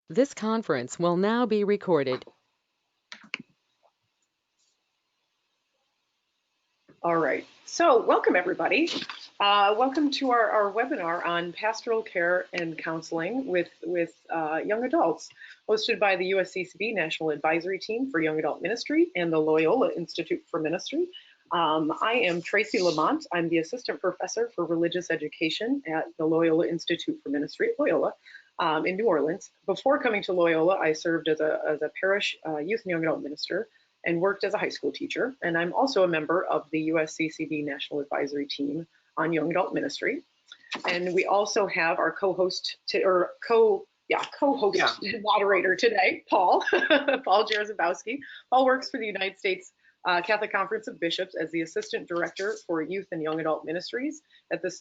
This conference will now be recorded. All right, so welcome everybody. Welcome to our webinar on pastoral care and counseling with young adults, hosted by the USCCB National Advisory Team for Young Adult Ministry and the Loyola Institute for Ministry. I am Tracy Lamont. I'm the Assistant Professor for Religious Education at the Loyola Institute for Ministry at Loyola in New Orleans. Before coming to Loyola, I served as a parish youth and young adult minister and worked as a high school teacher. And I'm also a member of the USCCB National Advisory Team on Young Adult Ministry. And we also have our co-host moderator today, Paul, Paul Jarzabowski. Paul works for the United States Catholic Conference of Bishops as the Assistant Director for Youth and Young Adult Ministries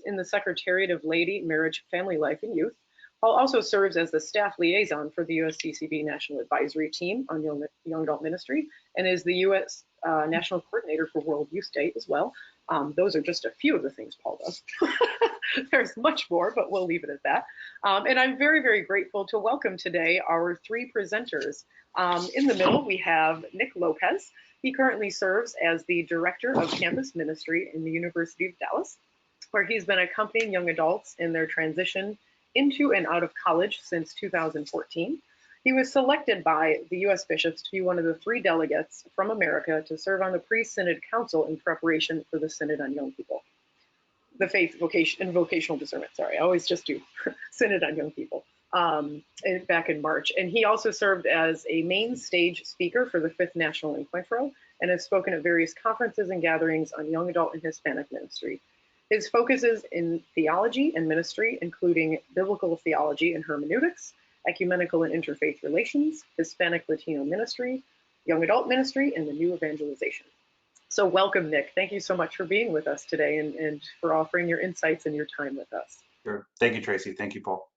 in the Secretariat of Laity, Marriage, Family Life, and Youth. Paul also serves as the staff liaison for the USCCB National Advisory Team on Young Adult Ministry and is the U.S. National Coordinator for World Youth Day as well. Those are just a few of the things Paul does. There's much more, but we'll leave it at that. And I'm very, very grateful to welcome today our three presenters. In the middle, we have Nick Lopez. He currently serves as the Director of Campus Ministry in the University of Dallas, where he's been accompanying young adults in their transition into and out of college since 2014. He was selected by the U.S. bishops to be one of the 3 delegates from America to serve on the Pre-Synod Council in preparation for the Synod on Young People. The Faith, Vocation, and Vocational Discernment, sorry, I always just do Synod on Young People, back in March. And he also served as a main stage speaker for the 5th National Encuentro and has spoken at various conferences and gatherings on young adult and Hispanic ministry. His focuses in theology and ministry, including biblical theology and hermeneutics, ecumenical and interfaith relations, Hispanic Latino ministry, young adult ministry, and the new evangelization. So welcome, Nick. Thank you so much for being with us today and for offering your insights and your time with us. Sure. Thank you, Tracy. Thank you, Paul.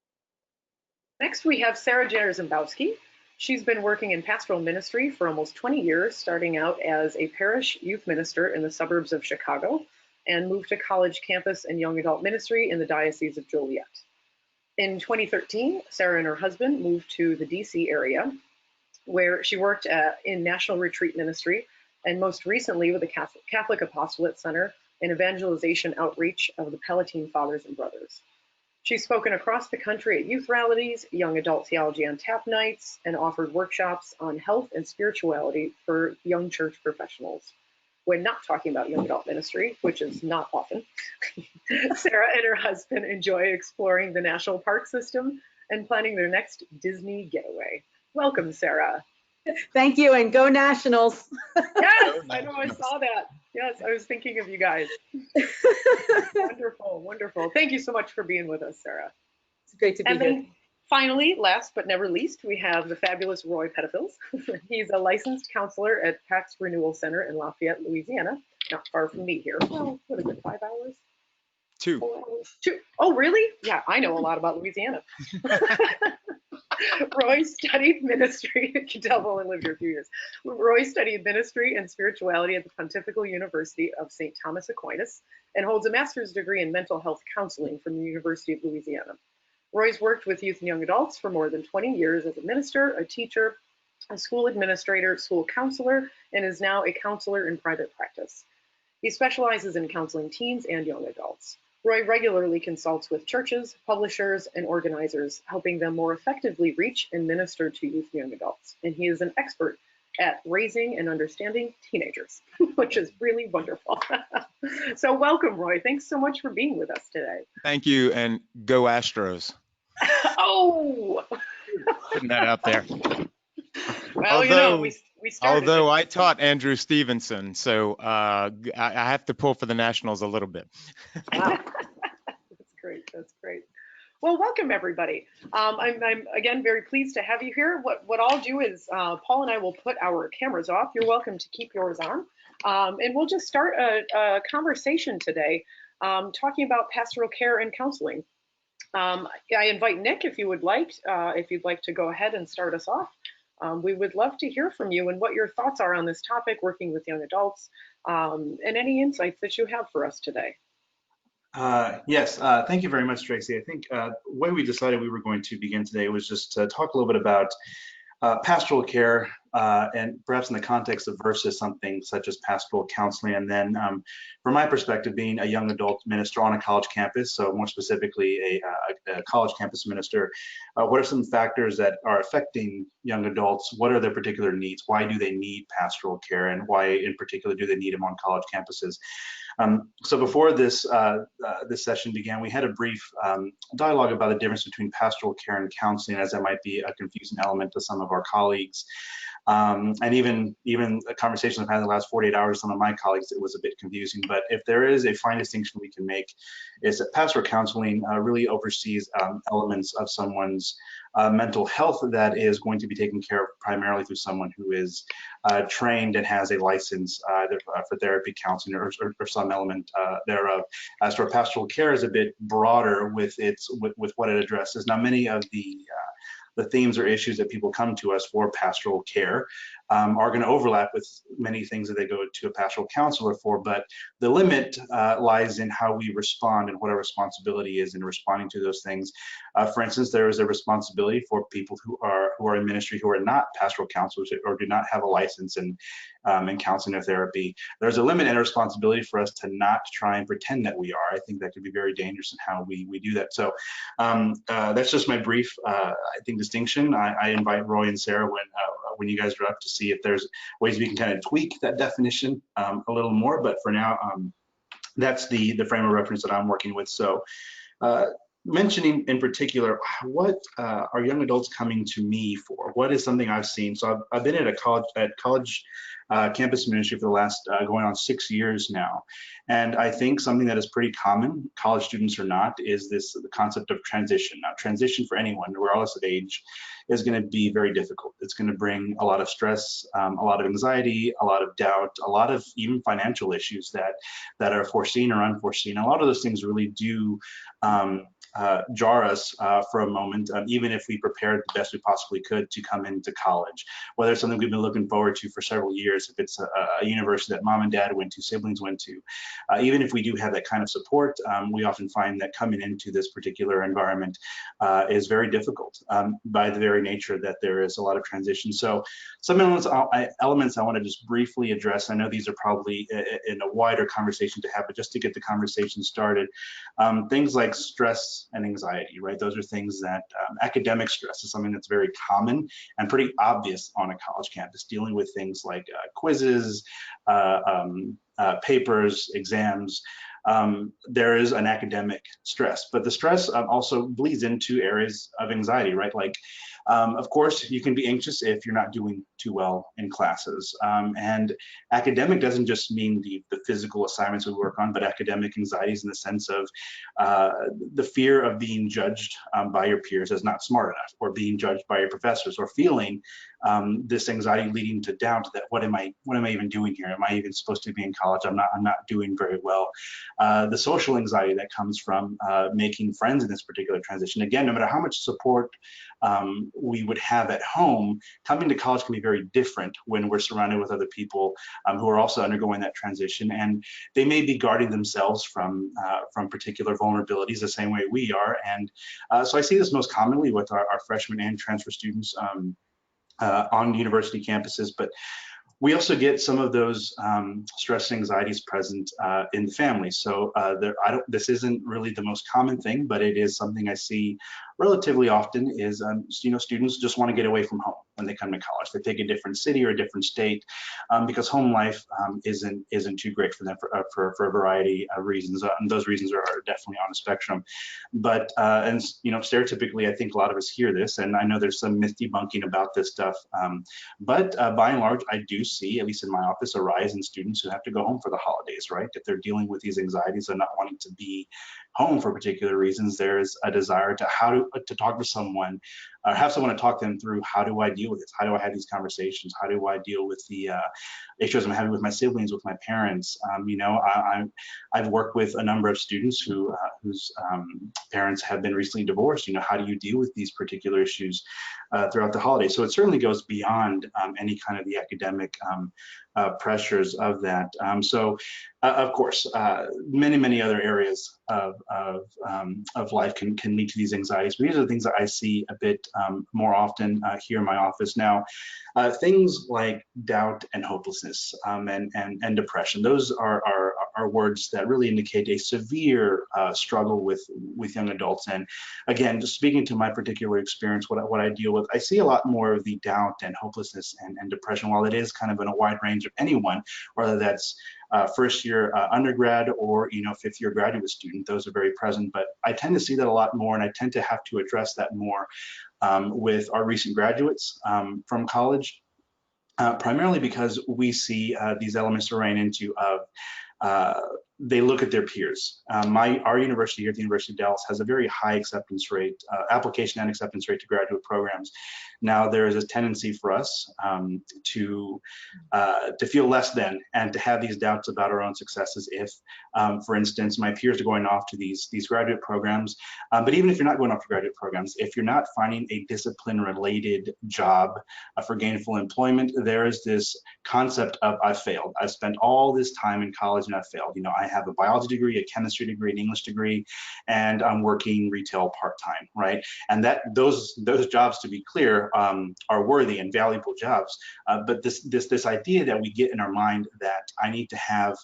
Next, we have Sarah Jarzabowski. She's been working in pastoral ministry for almost 20 years, starting out as a parish youth minister in the suburbs of Chicago, and moved to college campus and young adult ministry in the Diocese of Joliet. In 2013, Sarah and her husband moved to the DC area, where she worked in National Retreat Ministry, and most recently with the Catholic Apostolate Center and evangelization outreach of the Palatine Fathers and Brothers. She's spoken across the country at youth rallies, young adult theology on tap nights, and offered workshops on health and spirituality for young church professionals. When not talking about young adult ministry, which is not often, Sarah and her husband enjoy exploring the national park system and planning their next Disney getaway. Welcome, Sarah. Thank you, and go Nationals. Yes, I know, I saw that. Yes, I was thinking of you guys. Wonderful, wonderful. Thank you so much for being with us, Sarah. It's great to be And here. then finally, last but never least, we have the fabulous Roy Pettifils. He's a licensed counselor at Tax Renewal Center in Lafayette, Louisiana, not far from me here. Well, what is it, 5 hours? 2. 4 hours? 2. Oh, really? Yeah, I know a lot about Louisiana. Roy studied ministry. You can tell I've only lived here a few years. Roy studied ministry and spirituality at the Pontifical University of St. Thomas Aquinas and holds a master's degree in mental health counseling from the University of Louisiana. Roy's worked with youth and young adults for more than 20 years as a minister, a teacher, a school administrator, school counselor, and is now a counselor in private practice. He specializes in counseling teens and young adults. Roy regularly consults with churches, publishers, and organizers, helping them more effectively reach and minister to youth and young adults. And he is an expert at raising and understanding teenagers, which is really wonderful. So welcome, Roy. Thanks so much for being with us today. Thank you, and go Astros. Oh! Putting that out there. Well, you know, we started. Although I taught Andrew Stevenson, so I have to pull for the Nationals a little bit. Wow. That's great. That's great. Well, welcome everybody. I'm again very pleased to have you here. What I'll do is Paul and I will put our cameras off. You're welcome to keep yours on, and we'll just start a conversation today, talking about pastoral care and counseling. I invite Nick if you'd like to go ahead and start us off. We would love to hear from you and what your thoughts are on this topic, working with young adults, and any insights that you have for us today. Yes, thank you very much, Tracy. I think the way we decided we were going to begin today was just to talk a little bit about pastoral care, and perhaps in the context of versus something such as pastoral counseling. And then from my perspective, being a young adult minister on a college campus, so more specifically a college campus minister, what are some factors that are affecting young adults? What are their particular needs? Why do they need pastoral care? And why in particular do they need them on college campuses? So before this session began, we had a brief dialogue about the difference between pastoral care and counseling, as that might be a confusing element to some of our colleagues. And even a conversation I've had in the last 48 hours with some of my colleagues, it was a bit confusing. But if there is a fine distinction we can make, is that pastoral counseling really oversees elements of someone's mental health that is going to be taken care of primarily through someone who is trained and has a license either for therapy, counseling, or some element thereof. As for pastoral care is a bit broader with what it addresses. Now, many of the themes or issues that people come to us for pastoral care are going to overlap with many things that they go to a pastoral counselor for, but the limit lies in how we respond and what our responsibility is in responding to those things. For instance, there is a responsibility for people who are in ministry who are not pastoral counselors or do not have a license in counseling or therapy. There's a limit and a responsibility for us to not try and pretend that we are. I think that could be very dangerous in how we do that. So that's just my brief, I think, distinction. I invite Roy and Sarah when you guys are up to see if there's ways we can kind of tweak that definition a little more. But for now, that's the frame of reference that I'm working with. So mentioning in particular, what are young adults coming to me for? What is something I've seen? So I've been at college campus ministry for the last going on 6 years now. And I think something that is pretty common, college students or not, is the concept of transition. Now, transition for anyone, regardless of age, is going to be very difficult. It's going to bring a lot of stress, a lot of anxiety, a lot of doubt, a lot of even financial issues that are foreseen or unforeseen. A lot of those things really do jar us for a moment, even if we prepared the best we possibly could to come into college. Whether it's something we've been looking forward to for several years, if it's a university that mom and dad went to, siblings went to, even if we do have that kind of support, we often find that coming into this particular environment is very difficult by the very nature that there is a lot of transition. So some elements I want to just briefly address. I know these are probably in a wider conversation to have, but just to get the conversation started, things like stress and anxiety, right? Those are things that academic stress is something that's very common and pretty obvious on a college campus, dealing with things like quizzes, papers, exams. There is an academic stress, but the stress also bleeds into areas of anxiety, right? Like, of course, you can be anxious if you're not doing too well in classes. And academic doesn't just mean the physical assignments we work on, but academic anxieties in the sense of the fear of being judged by your peers as not smart enough, or being judged by your professors, or feeling this anxiety leading to doubt that what am I even doing here? Am I even supposed to be in college? I'm not doing very well. The social anxiety that comes from making friends in this particular transition. Again, no matter how much support we would have at home, coming to college can be very different when we're surrounded with other people who are also undergoing that transition, and they may be guarding themselves from particular vulnerabilities the same way we are. And so I see this most commonly with our freshmen and transfer students on university campuses, but we also get some of those stress and anxieties present in the family. So this isn't really the most common thing, but it is something I see relatively often is, students just want to get away from home when they come to college. They take a different city or a different state because home life isn't too great for them for a variety of reasons. And those reasons are definitely on a spectrum. But, stereotypically, I think a lot of us hear this, and I know there's some myth debunking about this stuff. But by and large, I do see, at least in my office, a rise in students who have to go home for the holidays, right? If they're dealing with these anxieties and not wanting to be home for particular reasons, there is a desire to talk to someone have someone to talk them through, how do I deal with this? How do I have these conversations? How do I deal with the issues I'm having with my siblings, with my parents? I've worked with a number of students whose parents have been recently divorced. How do you deal with these particular issues throughout the holidays? So it certainly goes beyond any kind of the academic pressures of that. Of course, many other areas of life can lead to these anxieties. But these are the things that I see a bit more often here in my office now. Things like doubt and hopelessness and depression. Those are words that really indicate a severe struggle with young adults. And again, just speaking to my particular experience, what I deal with, I see a lot more of the doubt and hopelessness and depression. While it is kind of in a wide range of anyone, whether that's first year undergrad or fifth year graduate student, those are very present. But I tend to see that a lot more, and I tend to have to address that more with our recent graduates from college, primarily because we see these elements to ran into of they look at their peers. Our university here at the University of Dallas has a very high acceptance rate, application and acceptance rate to graduate programs. Now, there is a tendency for us to feel less than and to have these doubts about our own successes if, for instance, my peers are going off to these graduate programs. But even if you're not going off to graduate programs, if you're not finding a discipline-related job for gainful employment, there is this concept of I failed. I spent all this time in college and I failed. I have a biology degree, a chemistry degree, an English degree, and I'm working retail part-time, right? And those jobs, to be clear, are worthy and valuable jobs. But this idea that we get in our mind that I need to have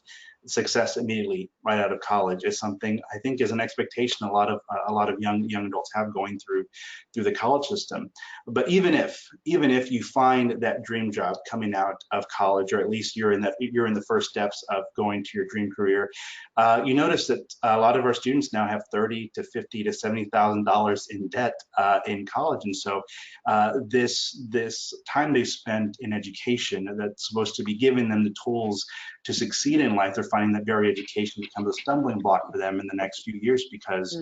success immediately right out of college is something I think is an expectation a lot of young adults have going through the college system. But even if you find that dream job coming out of college, or at least you're in the first steps of going to your dream career, you notice that a lot of our students now have $30,000 to $50,000 to $70,000 in debt in college, and so this time they spend in education that's supposed to be giving them the tools to succeed in life, they're finding that very education becomes a stumbling block for them in the next few years because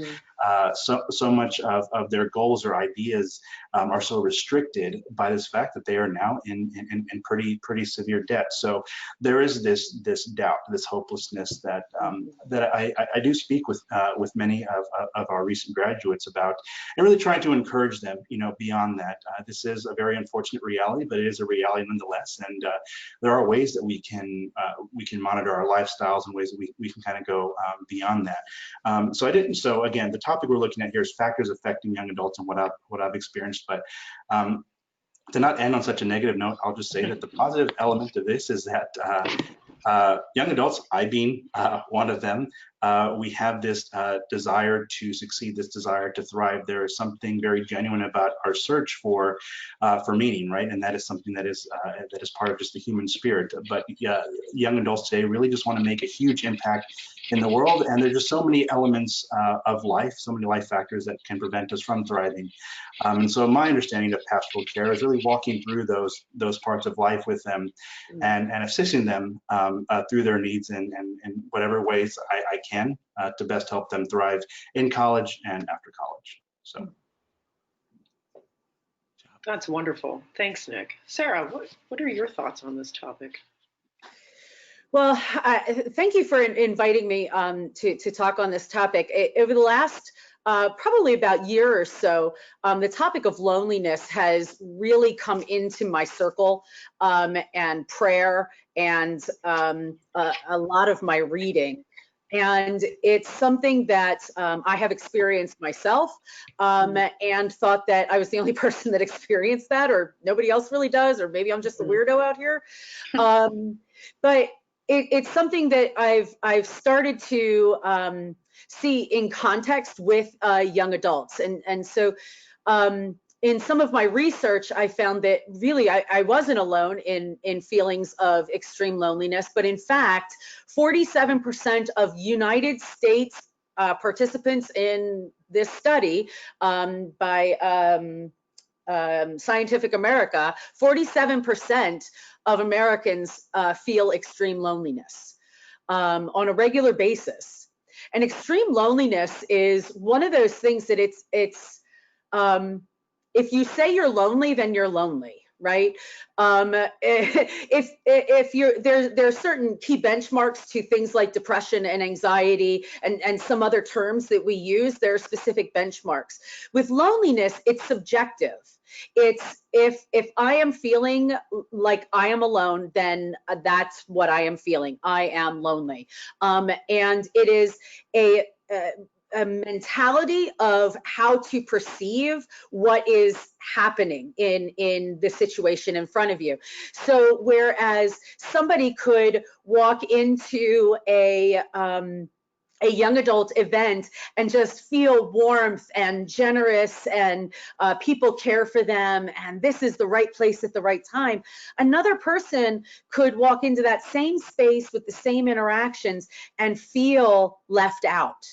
so much of their goals or ideas are so restricted by this fact that they are now in pretty severe debt. So there is this doubt, this hopelessness that I do speak with many of our recent graduates about, and really trying to encourage them, beyond that. This is a very unfortunate reality, but it is a reality nonetheless. And there are ways that we can monitor our lifestyles and ways that we can kind of go beyond that. So again, the topic we're looking at here is factors affecting young adults and what I've experienced. But to not end on such a negative note, I'll just say that the positive element of this is that young adults, I being one of them, we have this desire to succeed, this desire to thrive. There is something very genuine about our search for meaning, right? And that is something that is part of just the human spirit. But young adults today really just want to make a huge impact in the world, and there's just so many elements of life, so many life factors that can prevent us from thriving. And so my understanding of pastoral care is really walking through those parts of life with them and assisting them through their needs in whatever ways I can to best help them thrive in college and after college. So that's wonderful. Thanks, Nick. Sarah, what are your thoughts on this topic? Well, thank you for inviting me to talk on this topic. Over the last probably about year or so, the topic of loneliness has really come into my circle and prayer and a lot of my reading. And it's something that I have experienced myself and thought that I was the only person that experienced that, or nobody else really does, or maybe I'm just a weirdo out here. But it's something that I've started to see in context with young adults. And so in some of my research, I found that really I wasn't alone in feelings of extreme loneliness, but in fact, 47% of United States participants in this study by Scientific America, 47% of Americans feel extreme loneliness on a regular basis. And extreme loneliness is one of those things that it's if you say you're lonely, then you're lonely, right? If you're there are certain key benchmarks to things like depression and anxiety and some other terms that we use. There are specific benchmarks. With loneliness, it's subjective. It's if I am feeling like I am alone, then that's what I am feeling. I am lonely, and it is a mentality of how to perceive what is happening in the situation in front of you. So whereas somebody could walk into a young adult event and just feel warmth and generous and people care for them and this is the right place at the right time. Another person could walk into that same space with the same interactions and feel left out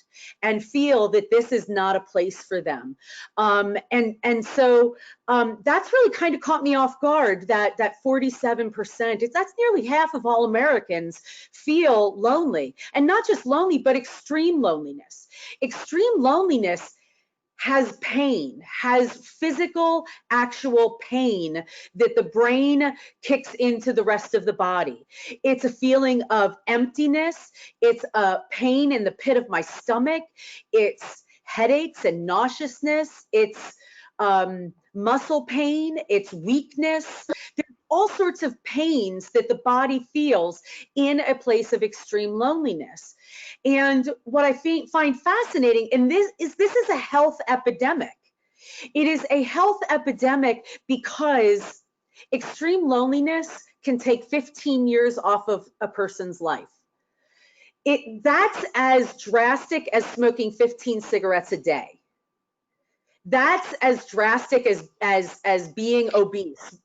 and feel that this is not a place for them. So that's really kind of caught me off guard, that 47%, that's nearly half of all Americans feel lonely, and not just lonely, but extreme loneliness. Extreme loneliness has pain, has physical, actual pain that the brain kicks into the rest of the body. It's a feeling of emptiness. It's a pain in the pit of my stomach. It's headaches and nauseousness. It's muscle pain. It's weakness. There's all sorts of pains that the body feels in a place of extreme loneliness. And what I find fascinating, and this is a health epidemic. It is a health epidemic because extreme loneliness can take 15 years off of a person's life. That's as drastic as smoking 15 cigarettes a day. That's as drastic as being obese,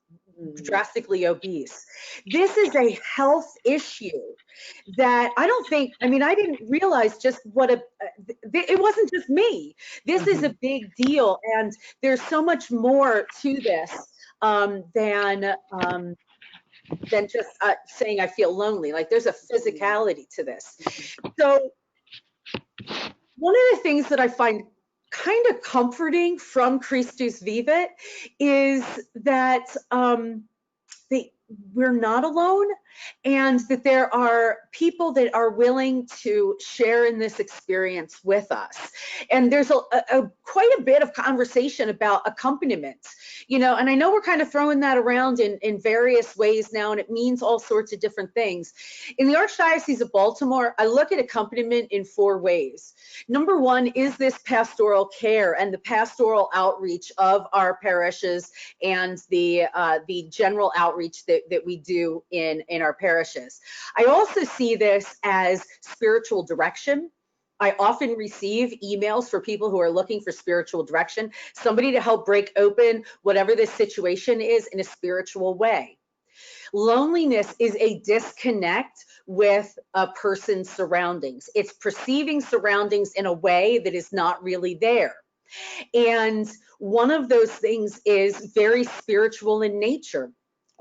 drastically obese. This is a health issue that I don't think, I mean, I didn't realize just what it wasn't just me. This is a big deal, and there's so much more to this than just saying I feel lonely. Like, there's a physicality to this. So one of the things that I find kind of comforting from Christus Vivit is that we're not alone, and that there are people that are willing to share in this experience with us. And there's quite a bit of conversation about accompaniment, you know, and I know we're kind of throwing that around in various ways now, and it means all sorts of different things. In the Archdiocese of Baltimore, I look at accompaniment in 4 ways. Number one is this pastoral care and the pastoral outreach of our parishes and the general outreach that we do in our parishes. I also see this as spiritual direction. I often receive emails for people who are looking for spiritual direction, somebody to help break open whatever this situation is in a spiritual way. Loneliness is a disconnect with a person's surroundings. It's perceiving surroundings in a way that is not really there. And one of those things is very spiritual in nature.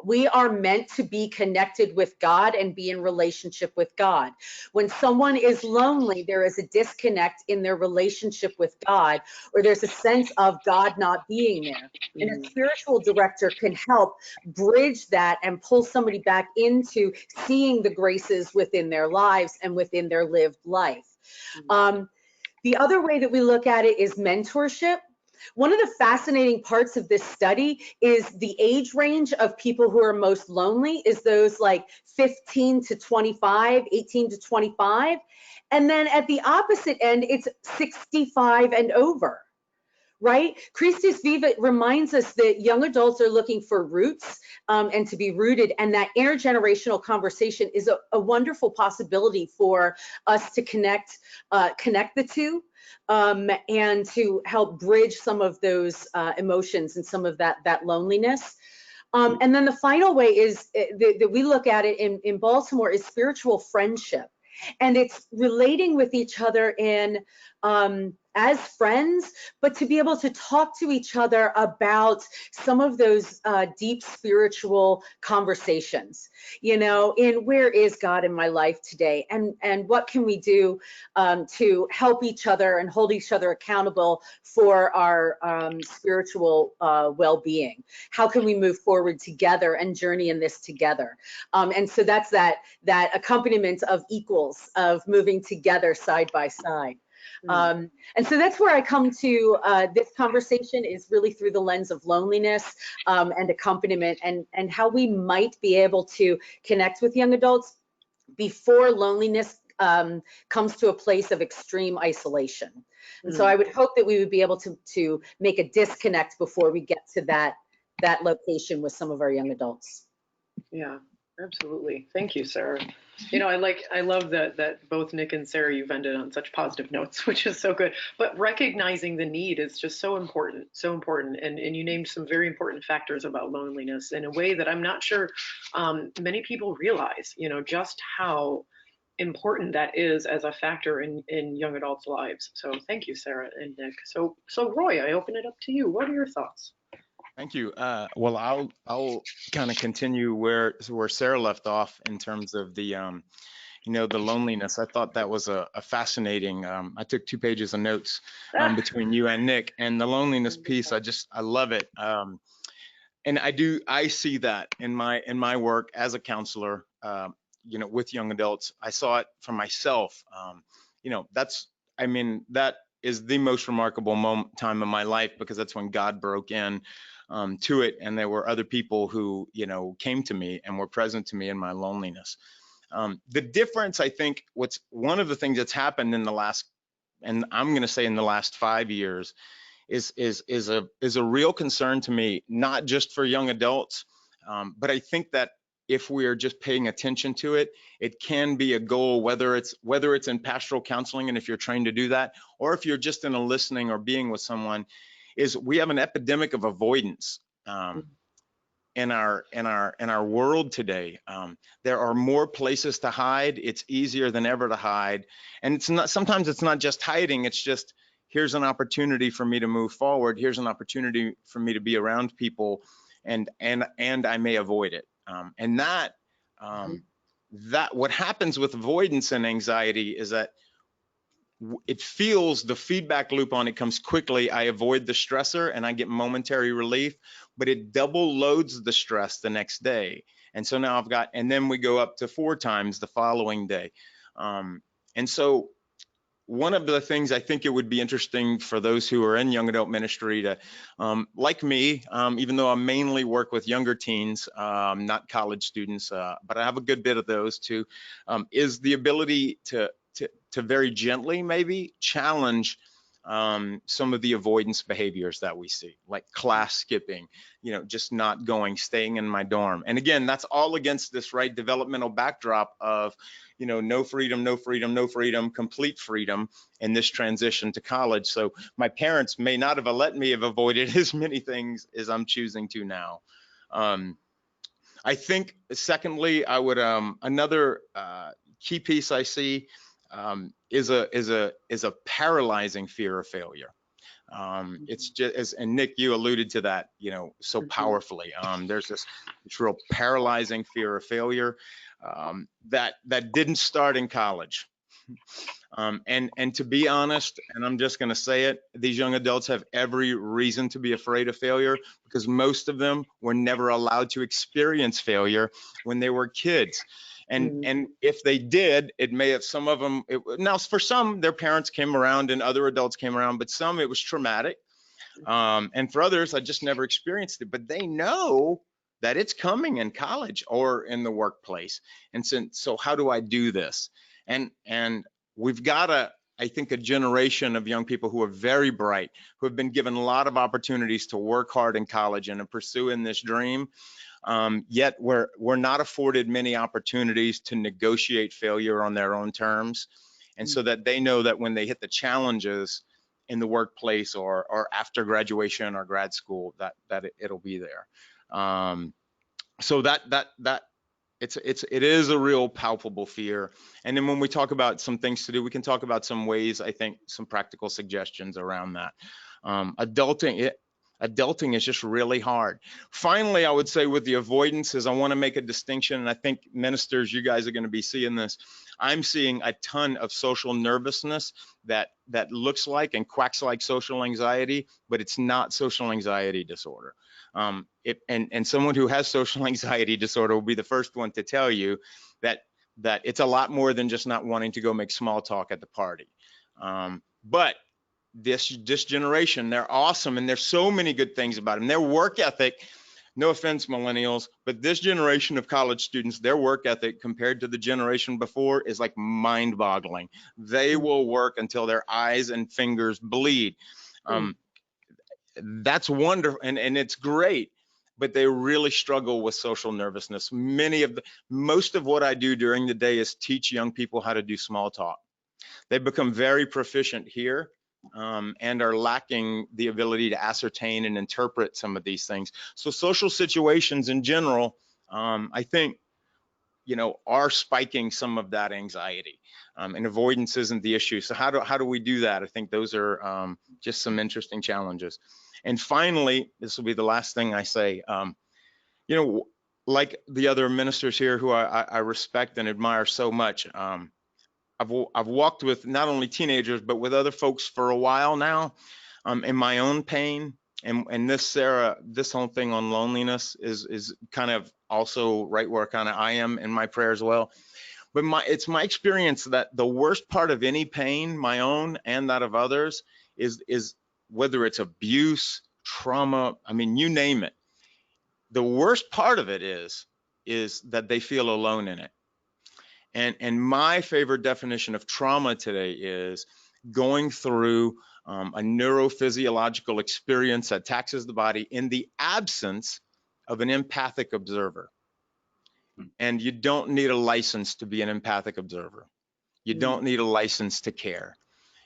We are meant to be connected with God and be in relationship with God. When someone is lonely, there is a disconnect in their relationship with God, or there's a sense of God not being there. And a spiritual director can help bridge that and pull somebody back into seeing the graces within their lives and within their lived life. The other way that we look at it is mentorship. One of the fascinating parts of this study is the age range of people who are most lonely is those like 15 to 25, 18 to 25. And then at the opposite end, it's 65 and over, right? Christus Vivit reminds us that young adults are looking for roots and to be rooted, and that intergenerational conversation is a wonderful possibility for us to connect the two. And to help bridge some of those emotions and some of that loneliness. And then the final way is that we look at it in Baltimore is spiritual friendship. And it's relating with each other in as friends, but to be able to talk to each other about some of those deep spiritual conversations, you know, in where is God in my life today, and what can we do to help each other and hold each other accountable for our spiritual well-being. How can we move forward together and journey in this together? And so that's that accompaniment of equals, of moving together side by side. And so that's where I come to this conversation, is really through the lens of loneliness and accompaniment, and how we might be able to connect with young adults before loneliness comes to a place of extreme isolation. And so I would hope that we would be able to make a disconnect before we get to that location with some of our young adults. Yeah, absolutely. Thank you, Sarah. You know, I love that both Nick and Sarah, you've ended on such positive notes, which is so good. But recognizing the need is just so important, so important. And you named some very important factors about loneliness in a way that I'm not sure many people realize, you know, just how important that is as a factor in young adults' lives. So thank you, Sarah and Nick. So Roy, I open it up to you. What are your thoughts? Thank you. Well, I'll kind of continue where Sarah left off in terms of the the loneliness. I thought that was a fascinating. I took 2 pages of notes between you and Nick, and the loneliness piece. I love it. And I see that in my work as a counselor. With young adults, I saw it for myself. That is the most remarkable time of my life, because that's when God broke in to it, and there were other people who came to me and were present to me in my loneliness. The difference, I think, what's one of the things that's happened in the last, and I'm going to say in the last 5 years, is a real concern to me, not just for young adults, but I think that if we are just paying attention to it, it can be a goal, whether it's in pastoral counseling, and if you're trained to do that, or if you're just in a listening or being with someone, is we have an epidemic of avoidance in our world today. There are more places to hide. It's easier than ever to hide, and sometimes it's not just hiding. It's just, here's an opportunity for me to move forward. Here's an opportunity for me to be around people, and I may avoid it. And that what happens with avoidance and anxiety is that it feels, the feedback loop on it comes quickly. I avoid the stressor and I get momentary relief, but it double loads the stress the next day. And so now and then we go up to 4 times the following day. And so one of the things I think it would be interesting for those who are in young adult ministry to, like me, even though I mainly work with younger teens, not college students, but I have a good bit of those too, is the ability to very gently maybe challenge some of the avoidance behaviors that we see, like class skipping, just not going, staying in my dorm. And again, that's all against this right developmental backdrop of, no freedom, no freedom, no freedom, complete freedom in this transition to college. So my parents may not have let me have avoided as many things as I'm choosing to now. I think, secondly, I would another key piece I see is a paralyzing fear of failure. It's just, and Nick, you alluded to that, so powerfully. There's this real paralyzing fear of failure that didn't start in college. And to be honest, and I'm just going to say it, these young adults have every reason to be afraid of failure, because most of them were never allowed to experience failure when they were kids. And if they did, it may have, some of them, now for some, their parents came around and other adults came around, but some it was traumatic. And for others, I just never experienced it, but they know that it's coming in college or in the workplace. And so how do I do this? And we've got I think a generation of young people who are very bright, who have been given a lot of opportunities to work hard in college and to pursue in this dream. Yet we're not afforded many opportunities to negotiate failure on their own terms. And so that they know that when they hit the challenges in the workplace or after graduation or grad school, that it'll be there. So that It is a real palpable fear. And then when we talk about some things to do, we can talk about some ways, I think, some practical suggestions around that. Adulting is just really hard. Finally, I would say with the avoidances, I want to make a distinction, and I think ministers, you guys are going to be seeing this. I'm seeing a ton of social nervousness that looks like and quacks like social anxiety, but it's not social anxiety disorder. And someone who has social anxiety disorder will be the first one to tell you that it's a lot more than just not wanting to go make small talk at the party. But this generation, they're awesome, and there's so many good things about them. Their work ethic, no offense, millennials, but this generation of college students, their work ethic compared to the generation before is like mind-boggling. They will work until their eyes and fingers bleed. That's wonderful, and it's great, but they really struggle with social nervousness. Most of what I do during the day is teach young people how to do small talk. They've become very proficient here, and are lacking the ability to ascertain and interpret some of these things. So social situations in general, I think, are spiking some of that anxiety, and avoidance isn't the issue. So how do we do that? I think those are just some interesting challenges. And finally, this will be the last thing I say. Like the other ministers here who I respect and admire so much, I've walked with not only teenagers, but with other folks for a while now, in my own pain. And this, Sarah, this whole thing on loneliness is kind of also right where kind of I am in my prayer as well. But it's my experience that the worst part of any pain, my own and that of others, is whether it's abuse, trauma, I mean, you name it. The worst part of it is that they feel alone in it. And my favorite definition of trauma today is going through a neurophysiological experience that taxes the body in the absence of an empathic observer. And you don't need a license to be an empathic observer. You don't need a license to care.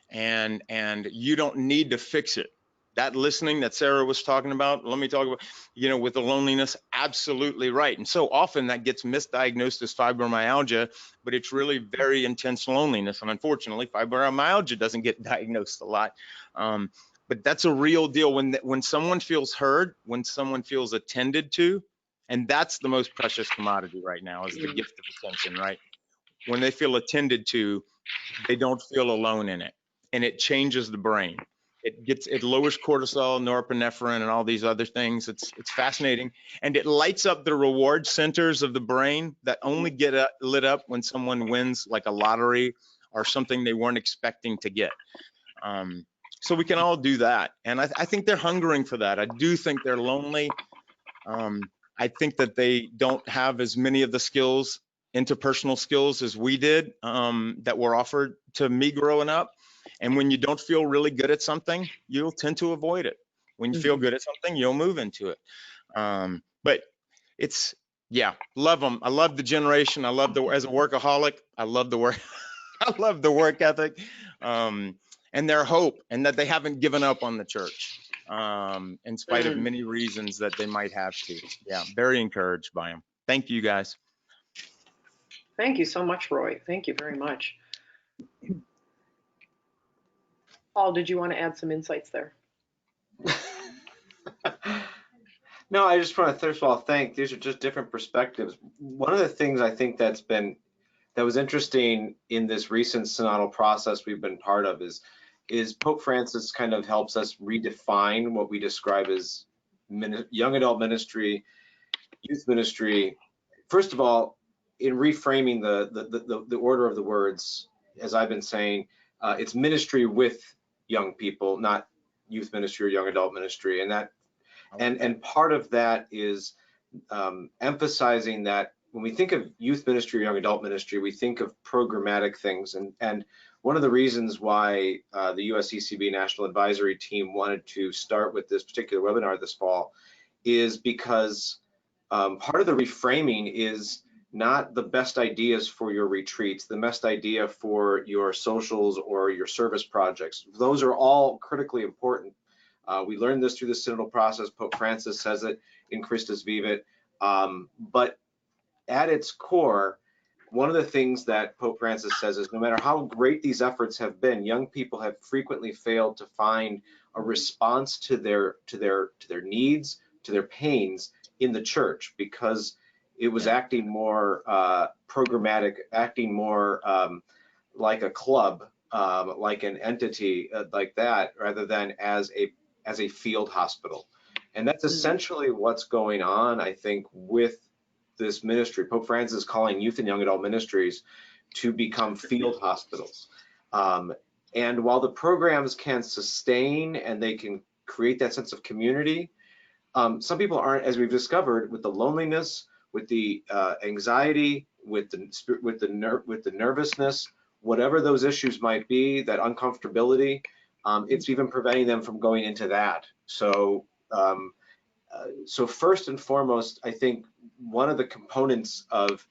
And you don't need to fix it. That listening that Sarah was talking about, let me talk about, with the loneliness, absolutely right. And so often that gets misdiagnosed as fibromyalgia, but it's really very intense loneliness. And unfortunately, fibromyalgia doesn't get diagnosed a lot. But that's a real deal when someone feels heard, when someone feels attended to, and that's the most precious commodity right now is the gift of attention, right? When they feel attended to, they don't feel alone in it, and it changes the brain. It lowers cortisol, norepinephrine, and all these other things. It's fascinating, and it lights up the reward centers of the brain that only get lit up when someone wins like a lottery or something they weren't expecting to get. So we can all do that, and I think they're hungering for that. I do think they're lonely. I think that they don't have as many of the skills, interpersonal skills, as we did, that were offered to me growing up. And when you don't feel really good at something, you'll tend to avoid it. When you feel good at something, you'll move into it. But it's, yeah, love them. I love the generation. I love as a workaholic, I love the work. I love the work ethic, and their hope, and that they haven't given up on the church, in spite of many reasons that they might have to. Yeah, very encouraged by them. Thank you, guys. Thank you so much, Roy. Thank you very much. Paul, did you want to add some insights there? No, I just want to first of all thank. These are just different perspectives. One of the things I think that was interesting in this recent synodal process we've been part of is Pope Francis kind of helps us redefine what we describe as young adult ministry, youth ministry. First of all, in reframing the order of the words, as I've been saying, it's ministry with young people, not youth ministry or young adult ministry, and part of that is emphasizing that when we think of youth ministry or young adult ministry, we think of programmatic things. And one of the reasons why the USCCB National Advisory Team wanted to start with this particular webinar this fall is because part of the reframing is not the best ideas for your retreats, the best idea for your socials or your service projects. Those are all critically important. We learned this through the synodal process. Pope Francis says it in Christus Vivit. But at its core, one of the things that Pope Francis says is no matter how great these efforts have been, young people have frequently failed to find a response to their needs, to their pains in the church, because it was acting more programmatic, acting more like a club, like an entity like that, rather than as a field hospital. And that's essentially what's going on, I think, with this ministry. Pope Francis is calling youth and young adult ministries to become field hospitals. And while the programs can sustain and they can create that sense of community, some people aren't, as we've discovered, with the loneliness, with the anxiety, with the nervousness, whatever those issues might be, that uncomfortability, it's even preventing them from going into that. So first and foremost, I think one of the components of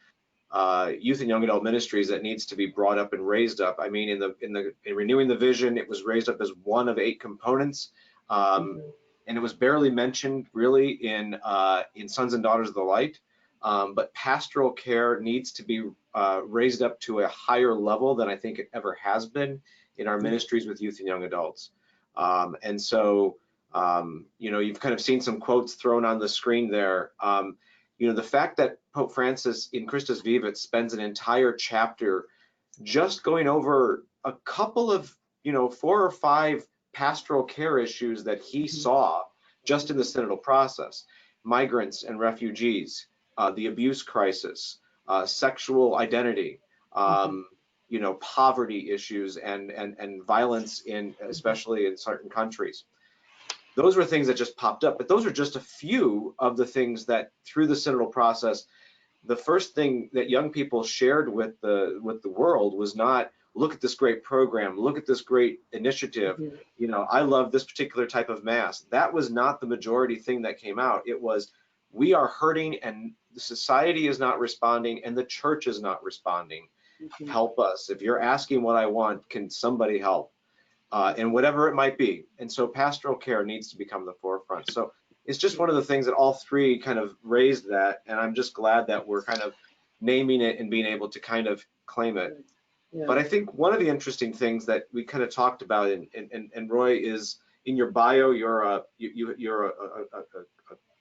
youth and young adult ministries that needs to be brought up and raised up. I mean, in renewing the vision, it was raised up as one of 8 components, and it was barely mentioned really in Sons and Daughters of the Light. But pastoral care needs to be raised up to a higher level than I think it ever has been in our ministries with youth and young adults. And so, you've kind of seen some quotes thrown on the screen there. The fact that Pope Francis in Christus Vivit spends an entire chapter just going over a couple of, 4 or 5 pastoral care issues that he saw just in the synodal process: migrants and refugees, the abuse crisis, sexual identity, poverty issues, and violence especially in certain countries. Those were things that just popped up, but those are just a few of the things that through the synodal process, the first thing that young people shared with the world was not, look at this great program, look at this great initiative, I love this particular type of mass. That was not the majority thing that came out. It was, we are hurting and the society is not responding and the church is not responding. Help us. If you're asking what I want, can somebody help? And whatever it might be. And so pastoral care needs to become the forefront. So it's just one of the things that all 3 kind of raised that, and I'm just glad that we're kind of naming it and being able to kind of claim it. But I think one of the interesting things that we kind of talked about, and Roy, is in your bio, you're a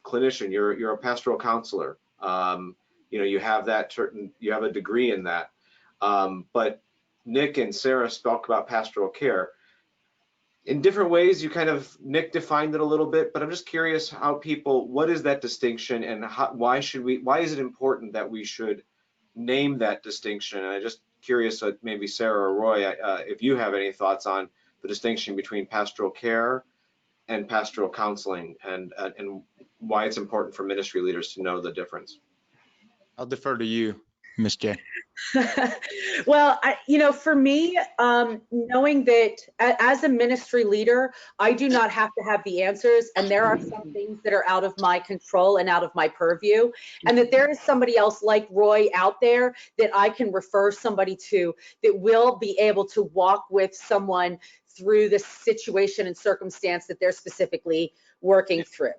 clinician, you're a pastoral counselor. You have you have a degree in that. But Nick and Sarah spoke about pastoral care. In different ways, Nick defined it a little bit, but I'm just curious what is that distinction, and why is it important that we should name that distinction? And I'm just curious, maybe Sarah or Roy, if you have any thoughts on the distinction between pastoral care and pastoral counseling, and why it's important for ministry leaders to know the difference. I'll defer to you, Ms. J. Well, for me, knowing that as a ministry leader, I do not have to have the answers, and there are some things that are out of my control and out of my purview, and that there is somebody else like Roy out there that I can refer somebody to that will be able to walk with someone through the situation and circumstance that they're specifically working through.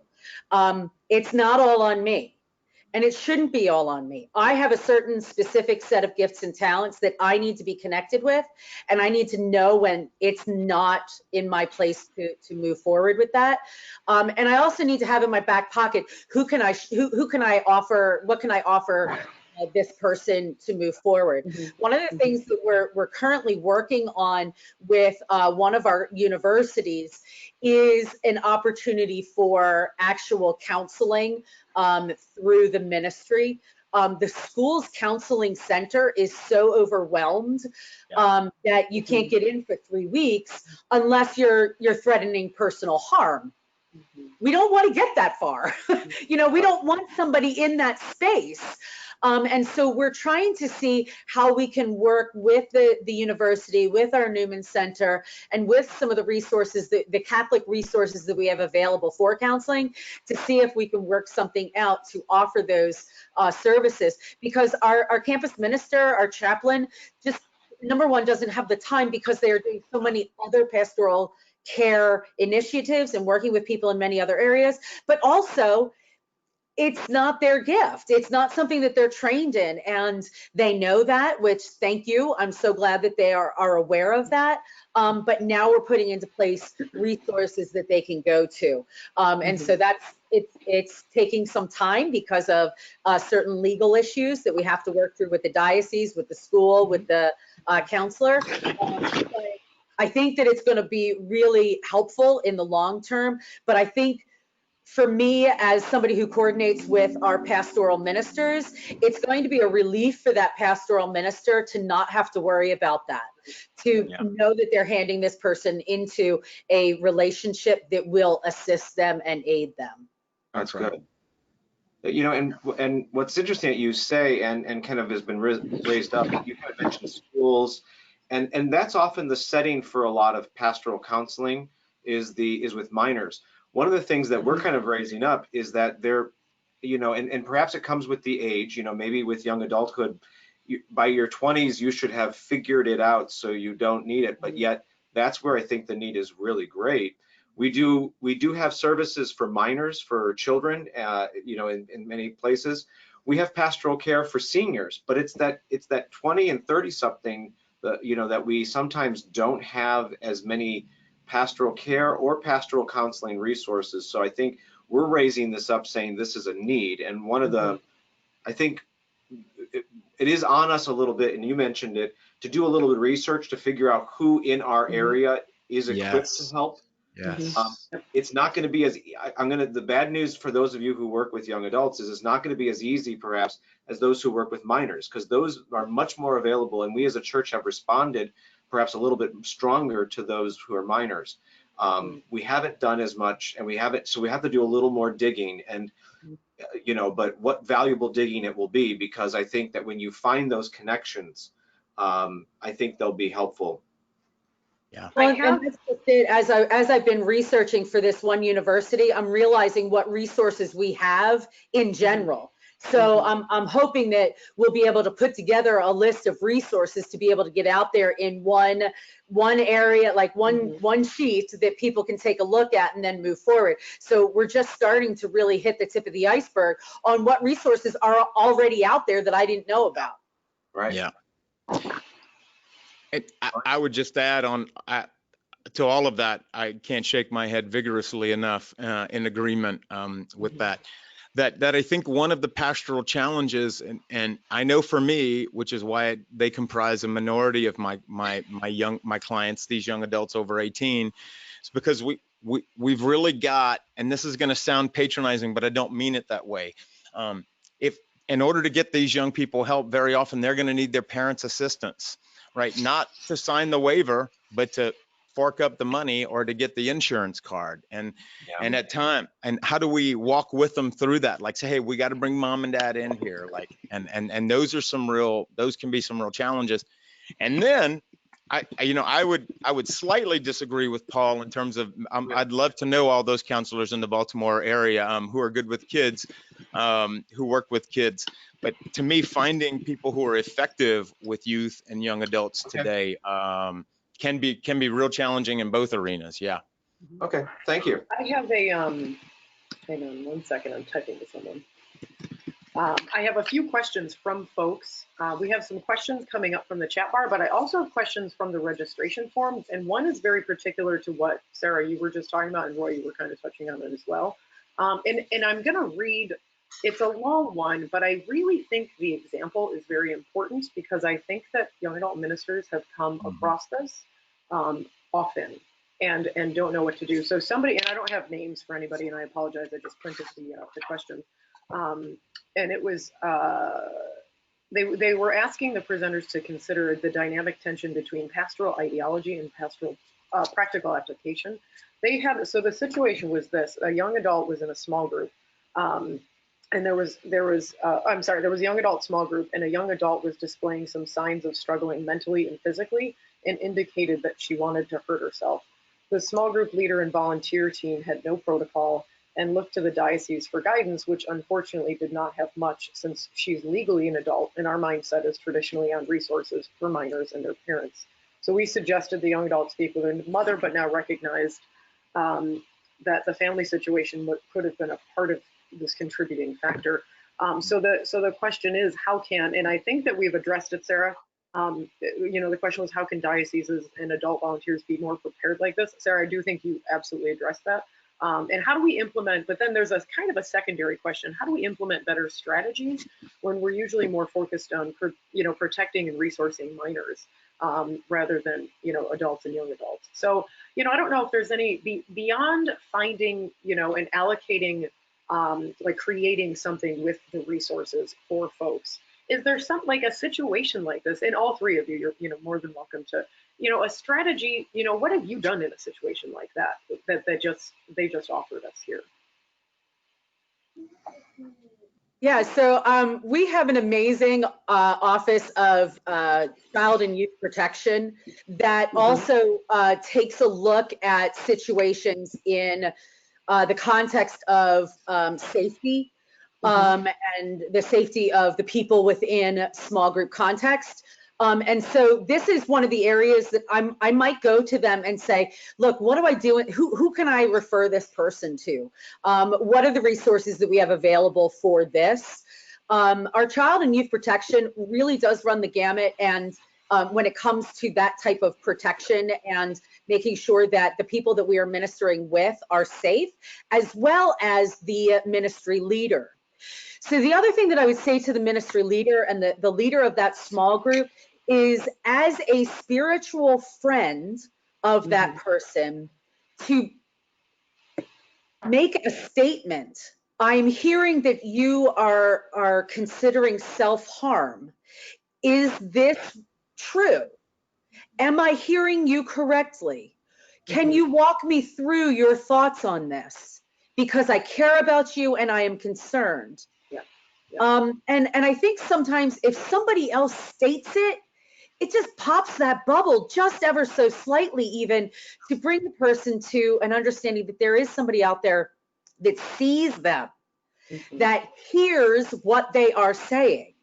It's not all on me. And it shouldn't be all on me. I have a certain specific set of gifts and talents that I need to be connected with, and I need to know when it's not in my place to move forward with that. And I also need to have in my back pocket, who can I offer, what can I offer this person to move forward. One of the things that we're currently working on with one of our universities is an opportunity for actual counseling through the ministry. The school's counseling center is so overwhelmed that you can't get in for 3 weeks unless you're threatening personal harm. We don't want to get that far. We don't want somebody in that space. And so we're trying to see how we can work with the university, with our Newman Center, and with some of the resources, the Catholic resources that we have available for counseling, to see if we can work something out to offer those services. Because our campus minister, our chaplain, just number one, doesn't have the time because they are doing so many other pastoral care initiatives and working with people in many other areas, but also it's not their gift. It's not something that they're trained in, and they know that, which thank you. I'm so glad that they are aware of that. But now we're putting into place resources that they can go to. And so it's taking some time because of certain legal issues that we have to work through with the diocese, with the school, with the counselor. But I think that it's going to be really helpful in the long term. But I think for me, as somebody who coordinates with our pastoral ministers, it's going to be a relief for that pastoral minister to not have to worry about that, to know that they're handing this person into a relationship that will assist them and aid them. That's good. You know, and what's interesting that you say and kind of has been raised up, you kind of mentioned schools, and that's often the setting for a lot of pastoral counseling is with minors. One of the things that we're kind of raising up is that they're, you know, and perhaps it comes with the age, you know, maybe with young adulthood, by your 20s, you should have figured it out so you don't need it. But yet that's where I think the need is really great. We do have services for minors, for children, you know, in many places. We have pastoral care for seniors, but it's that 20 and 30 something that, you know, that we sometimes don't have as many pastoral care or pastoral counseling resources. So I think we're raising this up, saying this is a need. And one of the, I think it is on us a little bit, and you mentioned it, to do a little bit of research to figure out who in our area is equipped to help. Yes. It's not going to be as, the bad news for those of you who work with young adults is it's not going to be as easy perhaps as those who work with minors, because those are much more available, and we as a church have responded perhaps a little bit stronger to those who are minors. We haven't done as much, and so we have to do a little more digging, and you know, but what valuable digging it will be, because I think that when you find those connections, I think they'll be helpful. Yeah. Well, and that's just it. As I've been researching for this one university, I'm realizing what resources we have in general. So I'm hoping that we'll be able to put together a list of resources to be able to get out there in one area, like one sheet that people can take a look at and then move forward. So we're just starting to really hit the tip of the iceberg on what resources are already out there that I didn't know about. Right. Yeah. I would just add on to all of that. I can't shake my head vigorously enough in agreement with that. That I think one of the pastoral challenges, and I know for me, which is why they comprise a minority of my clients, these young adults over 18, is because we've really got, and this is going to sound patronizing, but I don't mean it that way. If in order to get these young people help, very often they're going to need their parents' assistance, right? Not to sign the waiver, but to fork up the money or to get the insurance card. And at time, and how do we walk with them through that? Like say, hey, we got to bring mom and dad in here. Like, and those can be some real challenges. And then I would slightly disagree with Paul in terms of I'd love to know all those counselors in the Baltimore area who are good with kids, who work with kids. But to me, finding people who are effective with youth and young adults today can be real challenging in both arenas. Yeah. Okay. Thank you. I have a hang on 1 second. I'm typing to someone. I have a few questions from folks. We have some questions coming up from the chat bar, but I also have questions from the registration forms. And one is very particular to what, Sarah, you were just talking about, and Roy, you were kind of touching on it as well. And I'm going to read, it's a long one, but I really think the example is very important because I think that young adult ministers have come across this often and don't know what to do. So somebody, and I don't have names for anybody, and I apologize, I just printed the question. And it was, they were asking the presenters to consider the dynamic tension between pastoral ideology and pastoral practical application. So the situation was this: a young adult was in a small group, and there was a young adult small group, and a young adult was displaying some signs of struggling mentally and physically, and indicated that she wanted to hurt herself. The small group leader and volunteer team had no protocol and looked to the diocese for guidance, which unfortunately did not have much since she's legally an adult, and our mindset is traditionally on resources for minors and their parents. So we suggested the young adult speak with her mother, but now recognized that the family situation could have been a part of this contributing factor. So the question is, how can, and I think that we've addressed it, Sarah. The question was, how can dioceses and adult volunteers be more prepared like this? Sarah, I do think you absolutely addressed that. And how do we implement, but then there's a kind of a secondary question, how do we implement better strategies when we're usually more focused on, protecting and resourcing minors rather than, adults and young adults? So, I don't know if there's any, beyond finding, and allocating, like creating something with the resources for folks. Is there something like a situation like this? And all three of you, you're, more than welcome to, a strategy. What have you done in a situation like that they just offered us here? Yeah, so we have an amazing Office of Child and Youth Protection that also takes a look at situations in the context of safety and the safety of the people within small group context. And so this is one of the areas that I might go to them and say, look, what do I do? Who can I refer this person to? What are the resources that we have available for this? Our child and youth protection really does run the gamut. And when it comes to that type of protection and making sure that the people that we are ministering with are safe, as well as the ministry leader. So the other thing that I would say to the ministry leader and the leader of that small group is, as a spiritual friend of that person, to make a statement. I'm hearing that you are considering self-harm. Is this true? Am I hearing you correctly? Can you walk me through your thoughts on this? Because I care about you and I am concerned. And I think sometimes if somebody else states it, it just pops that bubble just ever so slightly, even to bring the person to an understanding that there is somebody out there that sees them, that hears what they are saying,